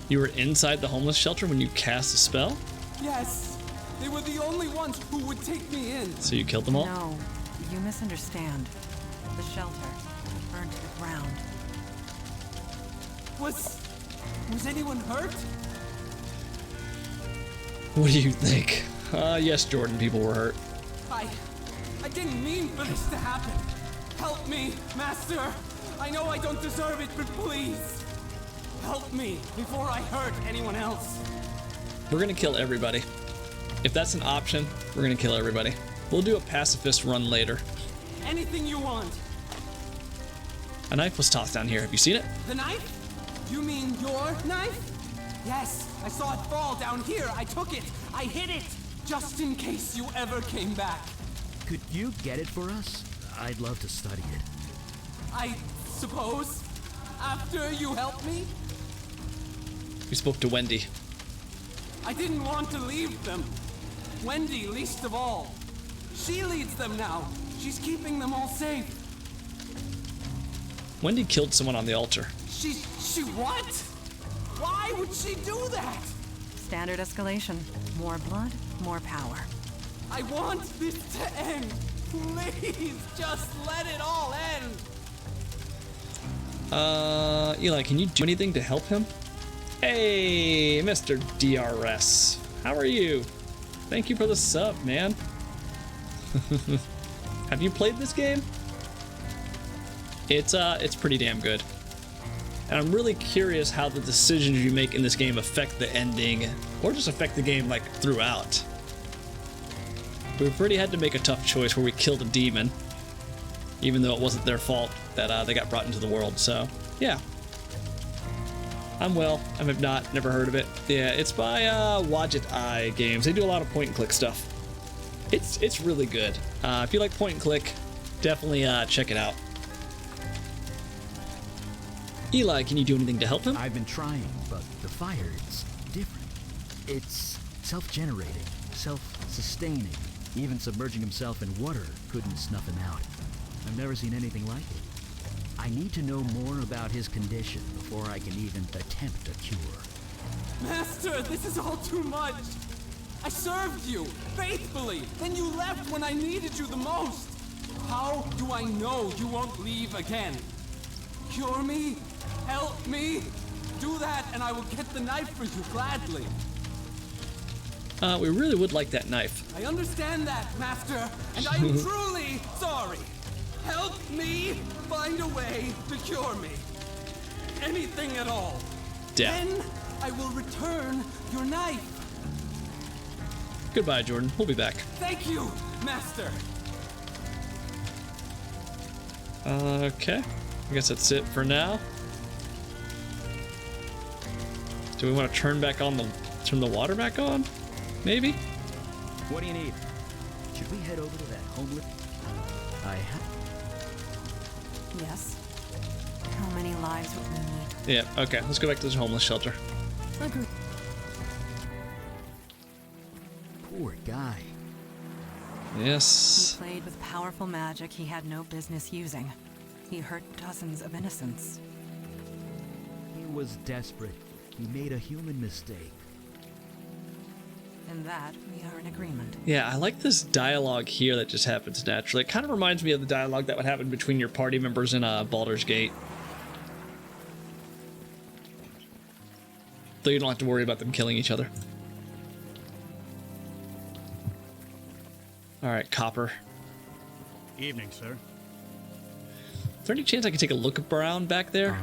A: You were inside the homeless shelter when you cast a spell?
J: Yes. They were the only ones who would take me in.
A: So you killed them all?
F: No, you misunderstand. The shelter burned to the ground.
J: Was anyone hurt?
A: What do you think? Yes, Jordan, people were hurt.
J: I didn't mean for this to happen. Help me, Master. I know I don't deserve it, but please. Help me before I hurt anyone else.
A: We're gonna kill everybody. If that's an option, we're gonna kill everybody. We'll do a pacifist run later.
J: Anything you want.
A: A knife was tossed down here. Have you seen it?
J: The knife? You mean your knife? Yes, I saw it fall down here. I took it. I hid it. Just in case you ever came back.
L: Could you get it for us? I'd love to study it.
J: I suppose. After you helped me?
A: We spoke to Wendy.
J: I didn't want to leave them. Wendy least of all. She leads them now. She's keeping them all safe.
A: Wendy killed someone on the altar.
J: She what? Why would she do that?
F: Standard escalation. More blood, more power.
J: I want this to end. Please, just let it all end.
A: Eli, can you do anything to help him? Hey, Mr. DRS. How are you? Thank you for the sub, man. Have you played this game? It's pretty damn good. And I'm really curious how the decisions you make in this game affect the ending, or just affect the game, like, throughout. We've already had to make a tough choice where we killed a demon, even though it wasn't their fault that they got brought into the world, so, yeah. I'm well, I have not, never heard of it. Yeah, it's by Wadget Eye Games. They do a lot of point and click stuff. It's really good. If you like point and click, definitely check it out. Eli, can you do anything to help him?
L: I've been trying, but the fire is different. It's self-generating, self-sustaining. Even submerging himself in water couldn't snuff him out. I've never seen anything like it. I need to know more about his condition before I can even attempt a cure.
J: Master, this is all too much. I served you faithfully, then you left when I needed you the most. How do I know you won't leave again? Cure me? Help me? Do that and I will get the knife for you gladly.
A: We really would like that knife.
J: I understand that, Master, and I am truly sorry. Help me find a way to cure me. Anything at all.
A: Death.
J: Then I will return your knife.
A: Goodbye, Jordan. We'll be back.
J: Thank you, Master.
A: Okay. I guess that's it for now. Do we want to turn the water back on? Maybe?
L: What do you need? Should we head over to that homeless?
F: Yes. How many lives would we need?
A: Yeah, okay, let's go back to this homeless shelter.
F: Agreed.
L: Poor guy.
A: Yes.
F: He played with powerful magic he had no business using. He hurt dozens of innocents.
L: He was desperate. He made a human mistake.
F: In that, we are in agreement.
A: Yeah, I like this dialogue here that just happens naturally. It kind of reminds me of the dialogue that would happen between your party members in Baldur's Gate. Though you don't have to worry about them killing each other. Alright, Copper.
I: Evening, sir.
A: Is there any chance I can take a look around back there?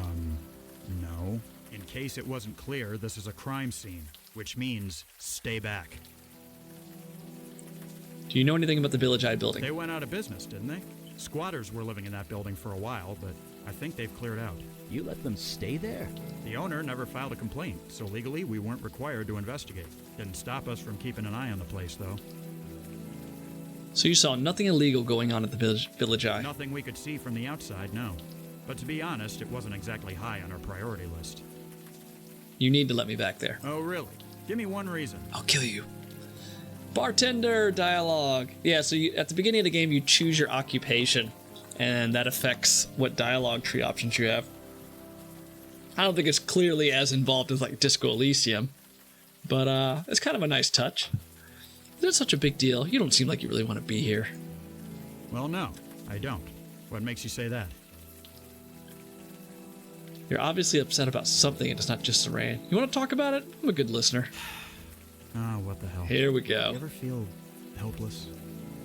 I: No. In case it wasn't clear, this is a crime scene, which means stay back.
A: Do you know anything about the Village Eye building?
I: They went out of business, didn't they? Squatters were living in that building for a while, but I think they've cleared out.
L: You let them stay there?
I: The owner never filed a complaint, so legally we weren't required to investigate. Didn't stop us from keeping an eye on the place, though.
A: So you saw nothing illegal going on at the Village Eye?
I: Nothing we could see from the outside, no. But to be honest, it wasn't exactly high on our priority list.
A: You need to let me back there.
I: Oh, really? Give me one reason.
A: I'll kill you. Bartender dialogue. Yeah, so at the beginning of the game, you choose your occupation, and that affects what dialogue tree options you have. I don't think it's clearly as involved as like Disco Elysium, but it's kind of a nice touch. It's such a big deal. You don't seem like you really want to be here.
I: Well, no, I don't. What makes you say that?
A: You're obviously upset about something, and it's not just the rain. You want to talk about it? I'm a good listener.
I: Ah, what the hell.
A: Here we go.
I: You ever feel helpless?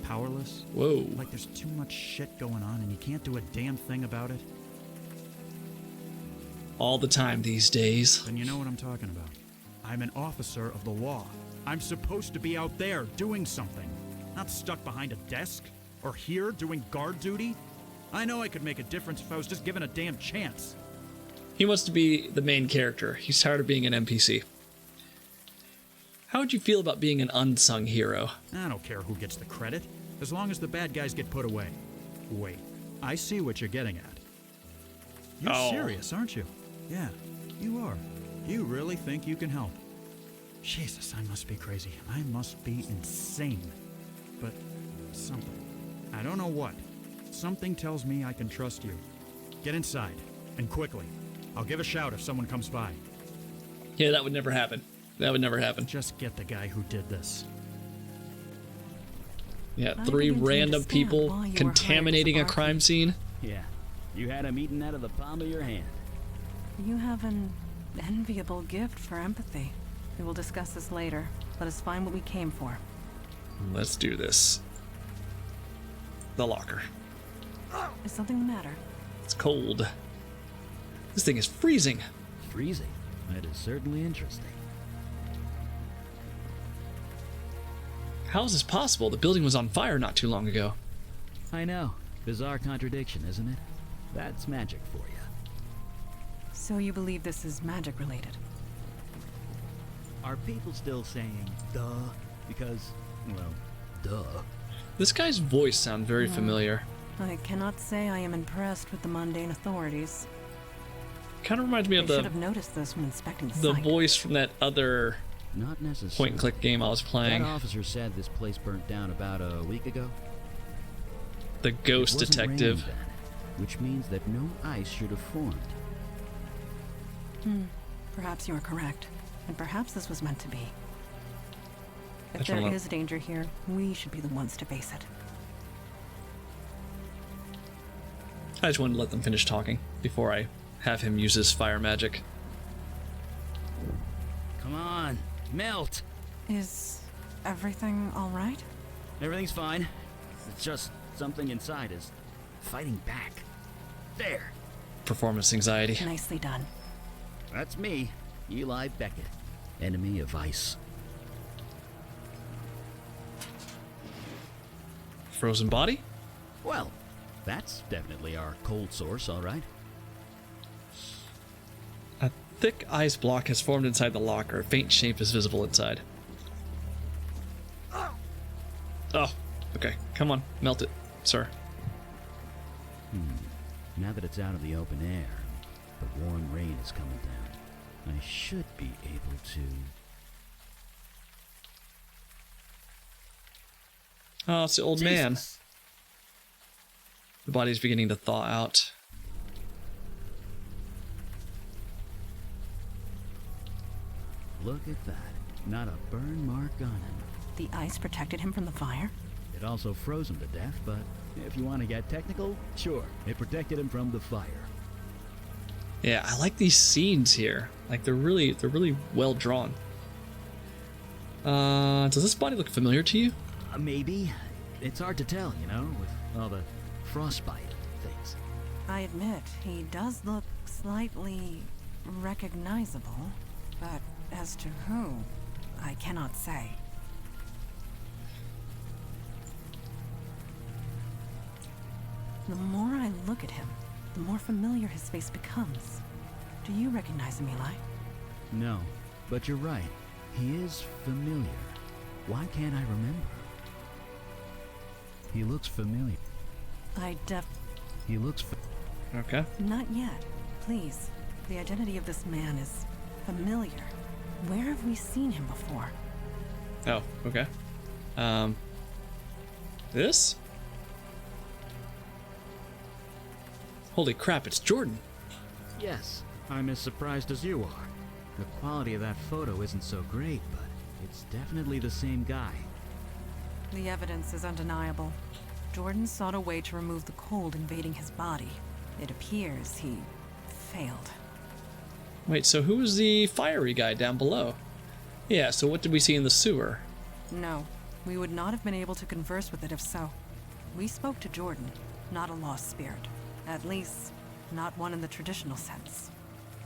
I: Powerless?
A: Whoa.
I: Like there's too much shit going on and you can't do a damn thing about it?
A: All the time these days.
I: Then you know what I'm talking about. I'm an officer of the law. I'm supposed to be out there doing something, not stuck behind a desk or here doing guard duty. I know I could make a difference if I was just given a damn chance.
A: He wants to be the main character. He's tired of being an NPC. How would you feel about being an unsung hero?
I: I don't care who gets the credit, as long as the bad guys get put away. Wait, I see what you're getting at. You're serious, aren't you? Yeah, you are. You really think you can help. Jesus, I must be crazy. I must be insane. But something. I don't know what. Something tells me I can trust you. Get inside, and quickly. I'll give a shout if someone comes by.
A: Yeah, that would never happen. That would never happen.
I: Just get the guy who did this.
A: Yeah, 3 random people contaminating a crime scene.
L: Yeah, you had him eaten out of the palm of your hand.
F: You have an enviable gift for empathy. We will discuss this later. Let us find what we came for.
A: Let's do this. The locker.
F: Is something the matter?
A: It's cold. This thing is freezing.
L: Freezing? That is certainly interesting.
A: How is this possible? The building was on fire not too long ago.
L: I know. Bizarre contradiction, isn't it? That's magic for you.
F: So you believe this is magic related?
L: Are people still saying duh? Because, well, duh.
A: This guy's voice sounds very familiar.
F: I cannot say I am impressed with the mundane authorities.
A: Kind of reminds me of
F: I should have noticed this when inspecting the site.
A: voice from that other
L: Not necessarily.
A: point and click game I was playing.
L: That officer said this place burnt down about a week ago.
A: The ghost
L: It wasn't
A: detective.
L: raining then, which means that no ice should have formed.
F: Perhaps you are correct. And perhaps this was meant to be. If
A: That's
F: there
A: a lot.
F: is danger here, we should be the ones to face it.
A: I just wanted to let them finish talking before I have him use his fire magic.
L: Come on, melt!
F: Is everything all right?
L: Everything's fine. It's just something inside is fighting back. There!
A: Performance anxiety.
F: Nicely done.
L: That's me, Eli Beckett, enemy of ice.
A: Frozen body?
L: Well, that's definitely our cold source, all right.
A: A thick ice block has formed inside the locker. A faint shape is visible inside. Oh, okay. Come on, melt it, sir.
L: Now that it's out of the open air, the warm rain is coming down, I should be able to...
A: Oh, it's the old man. The body's beginning to thaw out.
L: Look at that. Not a burn mark on him.
F: The ice protected him from the fire?
L: It also froze him to death, but if you want to get technical, sure, it protected him from the fire.
A: Yeah, I like these scenes here. Like they're really well drawn. Does this body look familiar to you?
L: Maybe. It's hard to tell, you know, with all the frostbite things.
F: I admit, he does look slightly recognizable, but as to who, I cannot say. The more I look at him, the more familiar his face becomes. Do you recognize him, Eli?
L: No, but you're right. He is familiar. Why can't I remember? He looks familiar. He looks
A: Okay.
F: Not yet. Please. The identity of this man is familiar. Where have we seen him before?
A: Oh, okay. This? Holy crap, it's Jordan.
L: Yes, I'm as surprised as you are. The quality of that photo isn't so great, but it's definitely the same guy.
F: The evidence is undeniable. Jordan sought a way to remove the cold invading his body. It appears he failed.
A: Wait, so who was the fiery guy down below? Yeah, so what did we see in the sewer?
F: No, we would not have been able to converse with it if so. We spoke to Jordan, not a lost spirit. At least, not one in the traditional sense.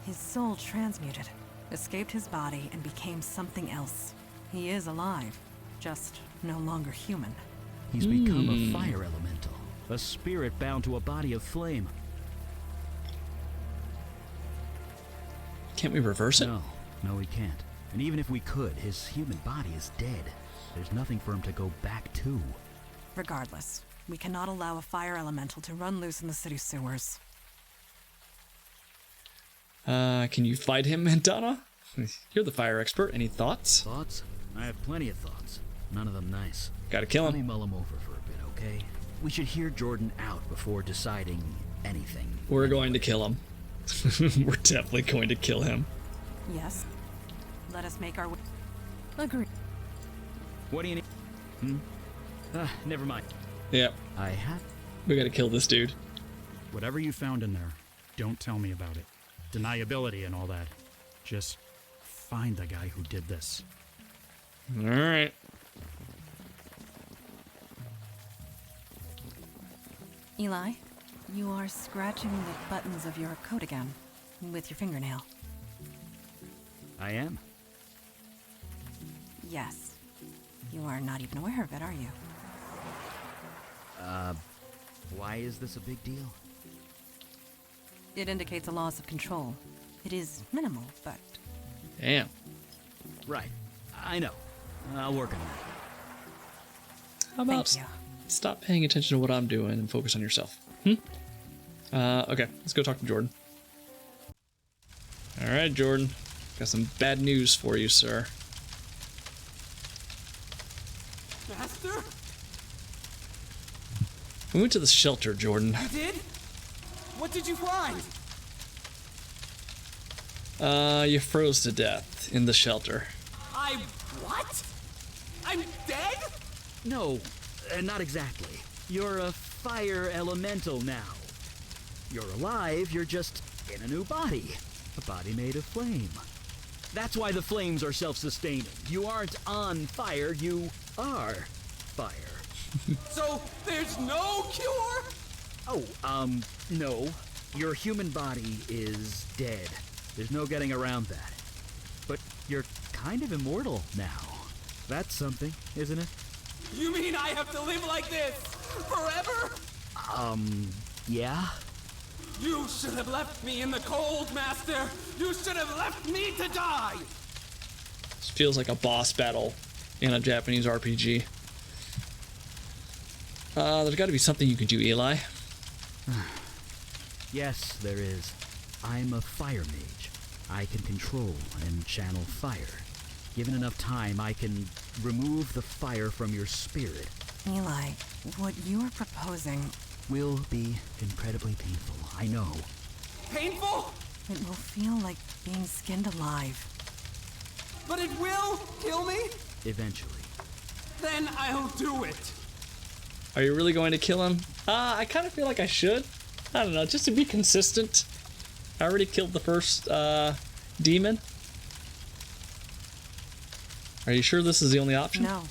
F: His soul transmuted, escaped his body, and became something else. He is alive, just no longer human.
L: He's become a fire elemental, a spirit bound to a body of flame.
A: Can't we reverse it?
L: No, we can't. And even if we could, his human body is dead. There's nothing for him to go back to.
F: Regardless, we cannot allow a fire elemental to run loose in the city sewers.
A: Can you fight him, Donna? You're the fire expert. Any thoughts?
L: Thoughts? I have plenty of thoughts. None of them nice.
A: Gotta kill him.
L: Let me mull him over for a bit, okay? We should hear Jordan out before deciding anything.
A: We're going to kill him. We're definitely going to kill him.
F: Yes. Let us make our way. Agree.
L: What do you need? Never mind.
A: Yep.
L: I have...
A: We gotta kill this dude.
I: Whatever you found in there, don't tell me about it. Deniability and all that. Just find the guy who did this.
A: Alright.
F: Eli, you are scratching the buttons of your coat again, with your fingernail.
L: I am.
F: Yes. You are not even aware of it, are you?
L: Why is this a big deal?
F: It indicates a loss of control. It is minimal, but...
A: Damn.
L: Right. I know. I'll work on that.
A: How about
F: Thank you.
A: stop paying attention to what I'm doing and focus on yourself? Okay, let's go talk to Jordan. Alright, Jordan. Got some bad news for you, sir.
J: Master?
A: We went to the shelter, Jordan.
J: You did? What did you find?
A: You froze to death in the shelter.
J: What? I'm dead?
L: No, not exactly. You're a fire elemental now. You're alive, you're just in a new body. A body made of flame. That's why the flames are self-sustaining. You aren't on fire, you are fire.
J: So there's no cure?
L: Oh, no. Your human body is dead. There's no getting around that. But you're kind of immortal now. That's something, isn't it?
J: You mean I have to live like this forever?
L: Yeah?
J: You should have left me in the cold, Master. You should have left me to die.
A: This feels like a boss battle in a Japanese RPG. There's got to be something you can do, Eli.
L: Yes, there is. I'm a fire mage. I can control and channel fire. Given enough time, I can remove the fire from your spirit.
F: Eli, what you are proposing
L: Will be incredibly painful, I know.
J: Painful?
F: it will feel like being skinned alive.
J: But it will kill me?
L: Eventually.
J: Then I'll do it.
A: Are you really going to kill him? I kind of feel like I should. I don't know, just to be consistent. I already killed the first demon. Are you sure this is the only option?
F: No,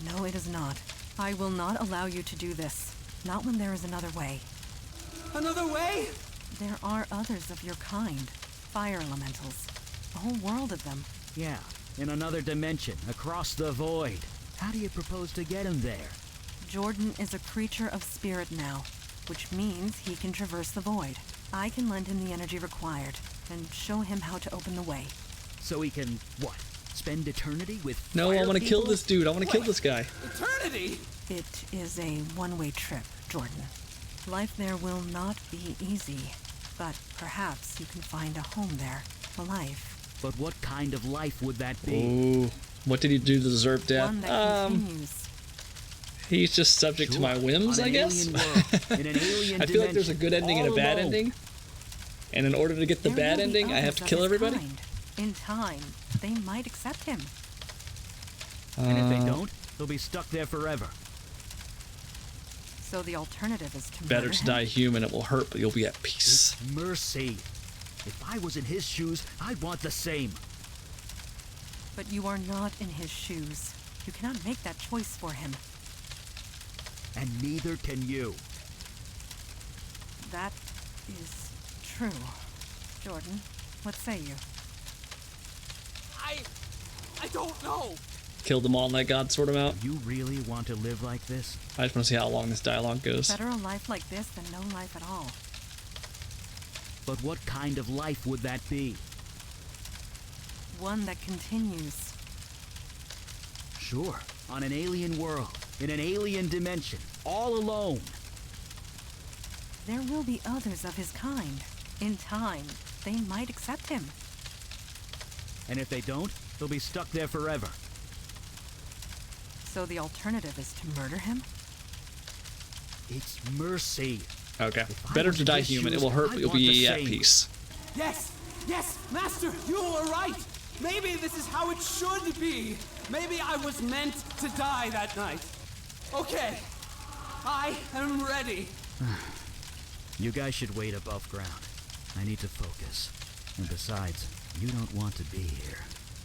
F: no, it is not. I will not allow you to do this. Not when there is another way.
J: Another way?
F: There are others of your kind. Fire elementals. A whole world of them.
L: Yeah, in another dimension, across the void. How do you propose to get him there?
F: Jordan is a creature of spirit now, which means he can traverse the void. I can lend him the energy required, and show him how to open the way.
L: So he can, what, spend eternity with
A: No, I
L: fire
A: want to kill
L: people?
A: this dude. I want to kill this guy.
J: Eternity?
F: It is a one-way trip, Jordan. Life there will not be easy, but perhaps you can find a home there, a life.
L: But what kind of life would that be?
A: Ooh, what did he do to deserve death?
F: One that continues.
A: He's just subject to my whims,
L: On
A: I
L: an
A: guess.
L: alien world, in an alien
A: I feel like there's a
L: dimension,
A: good ending and a
L: all
A: bad
L: alone.
A: ending. And in order to get the
F: There
A: bad
F: will be
A: ending, I have
F: others
A: to
F: of
A: kill
F: his
A: everybody.
F: kind. In time, they might accept him.
L: And if they don't, they'll be stuck there forever.
F: So the alternative is to
A: Better
F: murder
A: to
F: him?
A: die human. It will hurt, but you'll be at peace.
L: It's mercy. If I was in his shoes, I'd want the same.
F: But you are not in his shoes. You cannot make that choice for him.
L: And neither can you.
F: That is true. Jordan, what say you?
J: I don't know.
A: Killed them all and let God sort them out.
L: Do you really want to live like this?
A: I just want to see how long this dialogue goes.
F: Better a life like this than no life at all.
L: But what kind of life would that be?
F: One that continues.
L: Sure, on an alien world, in an alien dimension, all alone.
F: There will be others of his kind. In time, they might accept him.
L: And if they don't, they'll be stuck there forever.
F: So the alternative is to murder him?
L: It's mercy.
A: Okay.
L: If I
A: Better
L: was
A: to
L: in
A: die
L: his
A: human. It
L: shoes,
A: will hurt,
L: I'd
A: but you'll
L: want the
A: be at
L: same.
A: peace.
J: Yes, yes, Master, you were right. Maybe this is how it should be. Maybe I was meant to die that night. Okay, I am ready.
L: You guys should wait above ground. I need to focus. And besides, you don't want to be here.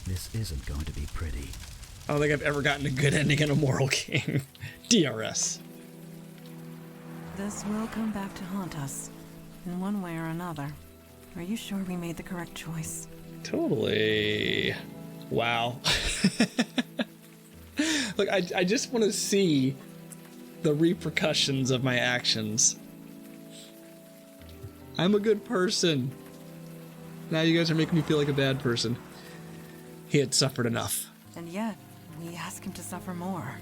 L: This isn't going to be pretty.
A: I don't think I've ever gotten a good ending in a moral game. DRS.
F: This will come back to haunt us, in one way or another. Are you sure we made the correct choice?
A: Totally. Wow. Look, I just want to see the repercussions of my actions. I'm a good person. Now you guys are making me feel like a bad person. He had suffered enough.
F: And yet, we ask him to suffer more.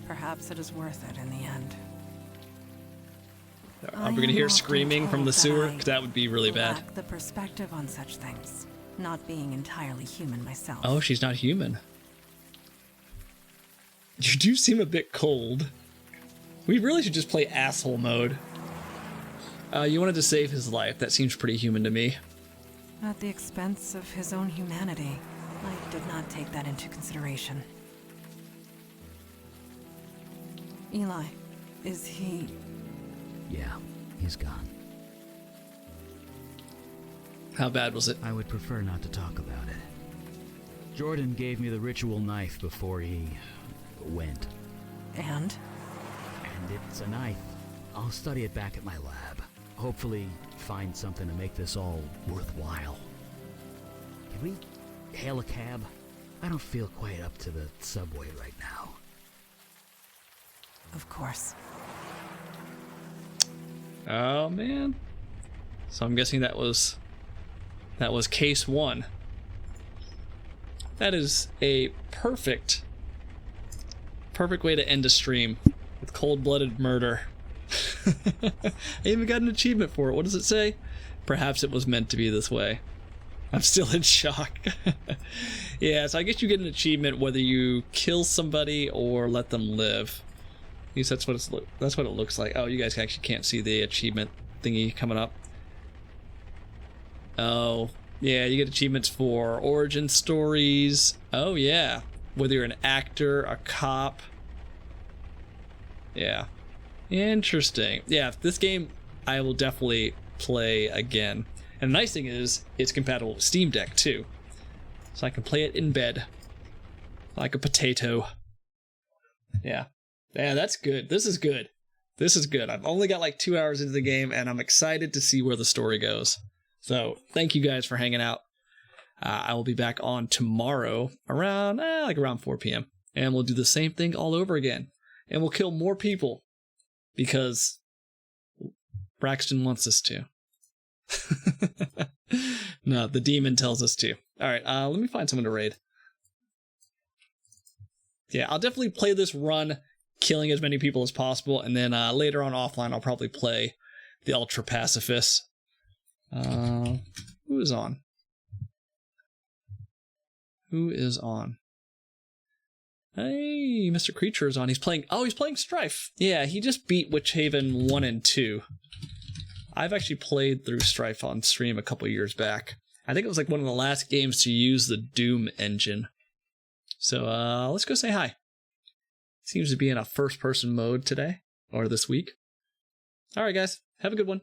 F: Perhaps it is worth it in the end.
A: Are we going to hear screaming from the sewer? 'Cause that would be really bad.
F: Lack the perspective on such things, not being entirely human myself.
A: Oh, she's not human. You do seem a bit cold. We really should just play asshole mode. You wanted to save his life. That seems pretty human to me.
F: At the expense of his own humanity. I did not take that into consideration. Eli, is he...
L: Yeah, he's gone.
A: How bad was it?
L: I would prefer not to talk about it. Jordan gave me the ritual knife before he went.
F: And?
L: And it's a knife. I'll study it back at my lab. Hopefully find something to make this all worthwhile. Can we hail a cab? I don't feel quite up to the subway right now.
F: Of course.
A: Oh man. So I'm guessing that was case 1. That is a perfect way to end a stream. Cold-blooded murder. I even got an achievement for it. What does it say? Perhaps it was meant to be this way. I'm still in shock. Yeah, so I guess you get an achievement whether you kill somebody or let them live. At least that's what it looks like. Oh, you guys actually can't see the achievement thingy coming up. Oh, yeah, you get achievements for origin stories. Oh, yeah. Whether you're an actor, a cop. Yeah. Interesting. Yeah, this game I will definitely play again. And the nice thing is, it's compatible with Steam Deck, too. So I can play it in bed. Like a potato. Yeah. Yeah, that's good. This is good. This is good. I've only got like 2 hours into the game, and I'm excited to see where the story goes. So, thank you guys for hanging out. I will be back on tomorrow around 4 p.m. And we'll do the same thing all over again. And we'll kill more people. Because Braxton wants us to. No, the demon tells us to. Alright, let me find someone to raid. Yeah, I'll definitely play this run, killing as many people as possible, and then later on offline I'll probably play the Ultra Pacifist. Who is on? Who is on? Hey, Mr. Creature is on. He's playing Strife. Yeah, he just beat Witchhaven 1 and 2. I've actually played through Strife on stream a couple years back. I think it was like one of the last games to use the Doom engine. So, let's go say hi. Seems to be in a first-person mode today, or this week. Alright guys, have a good one.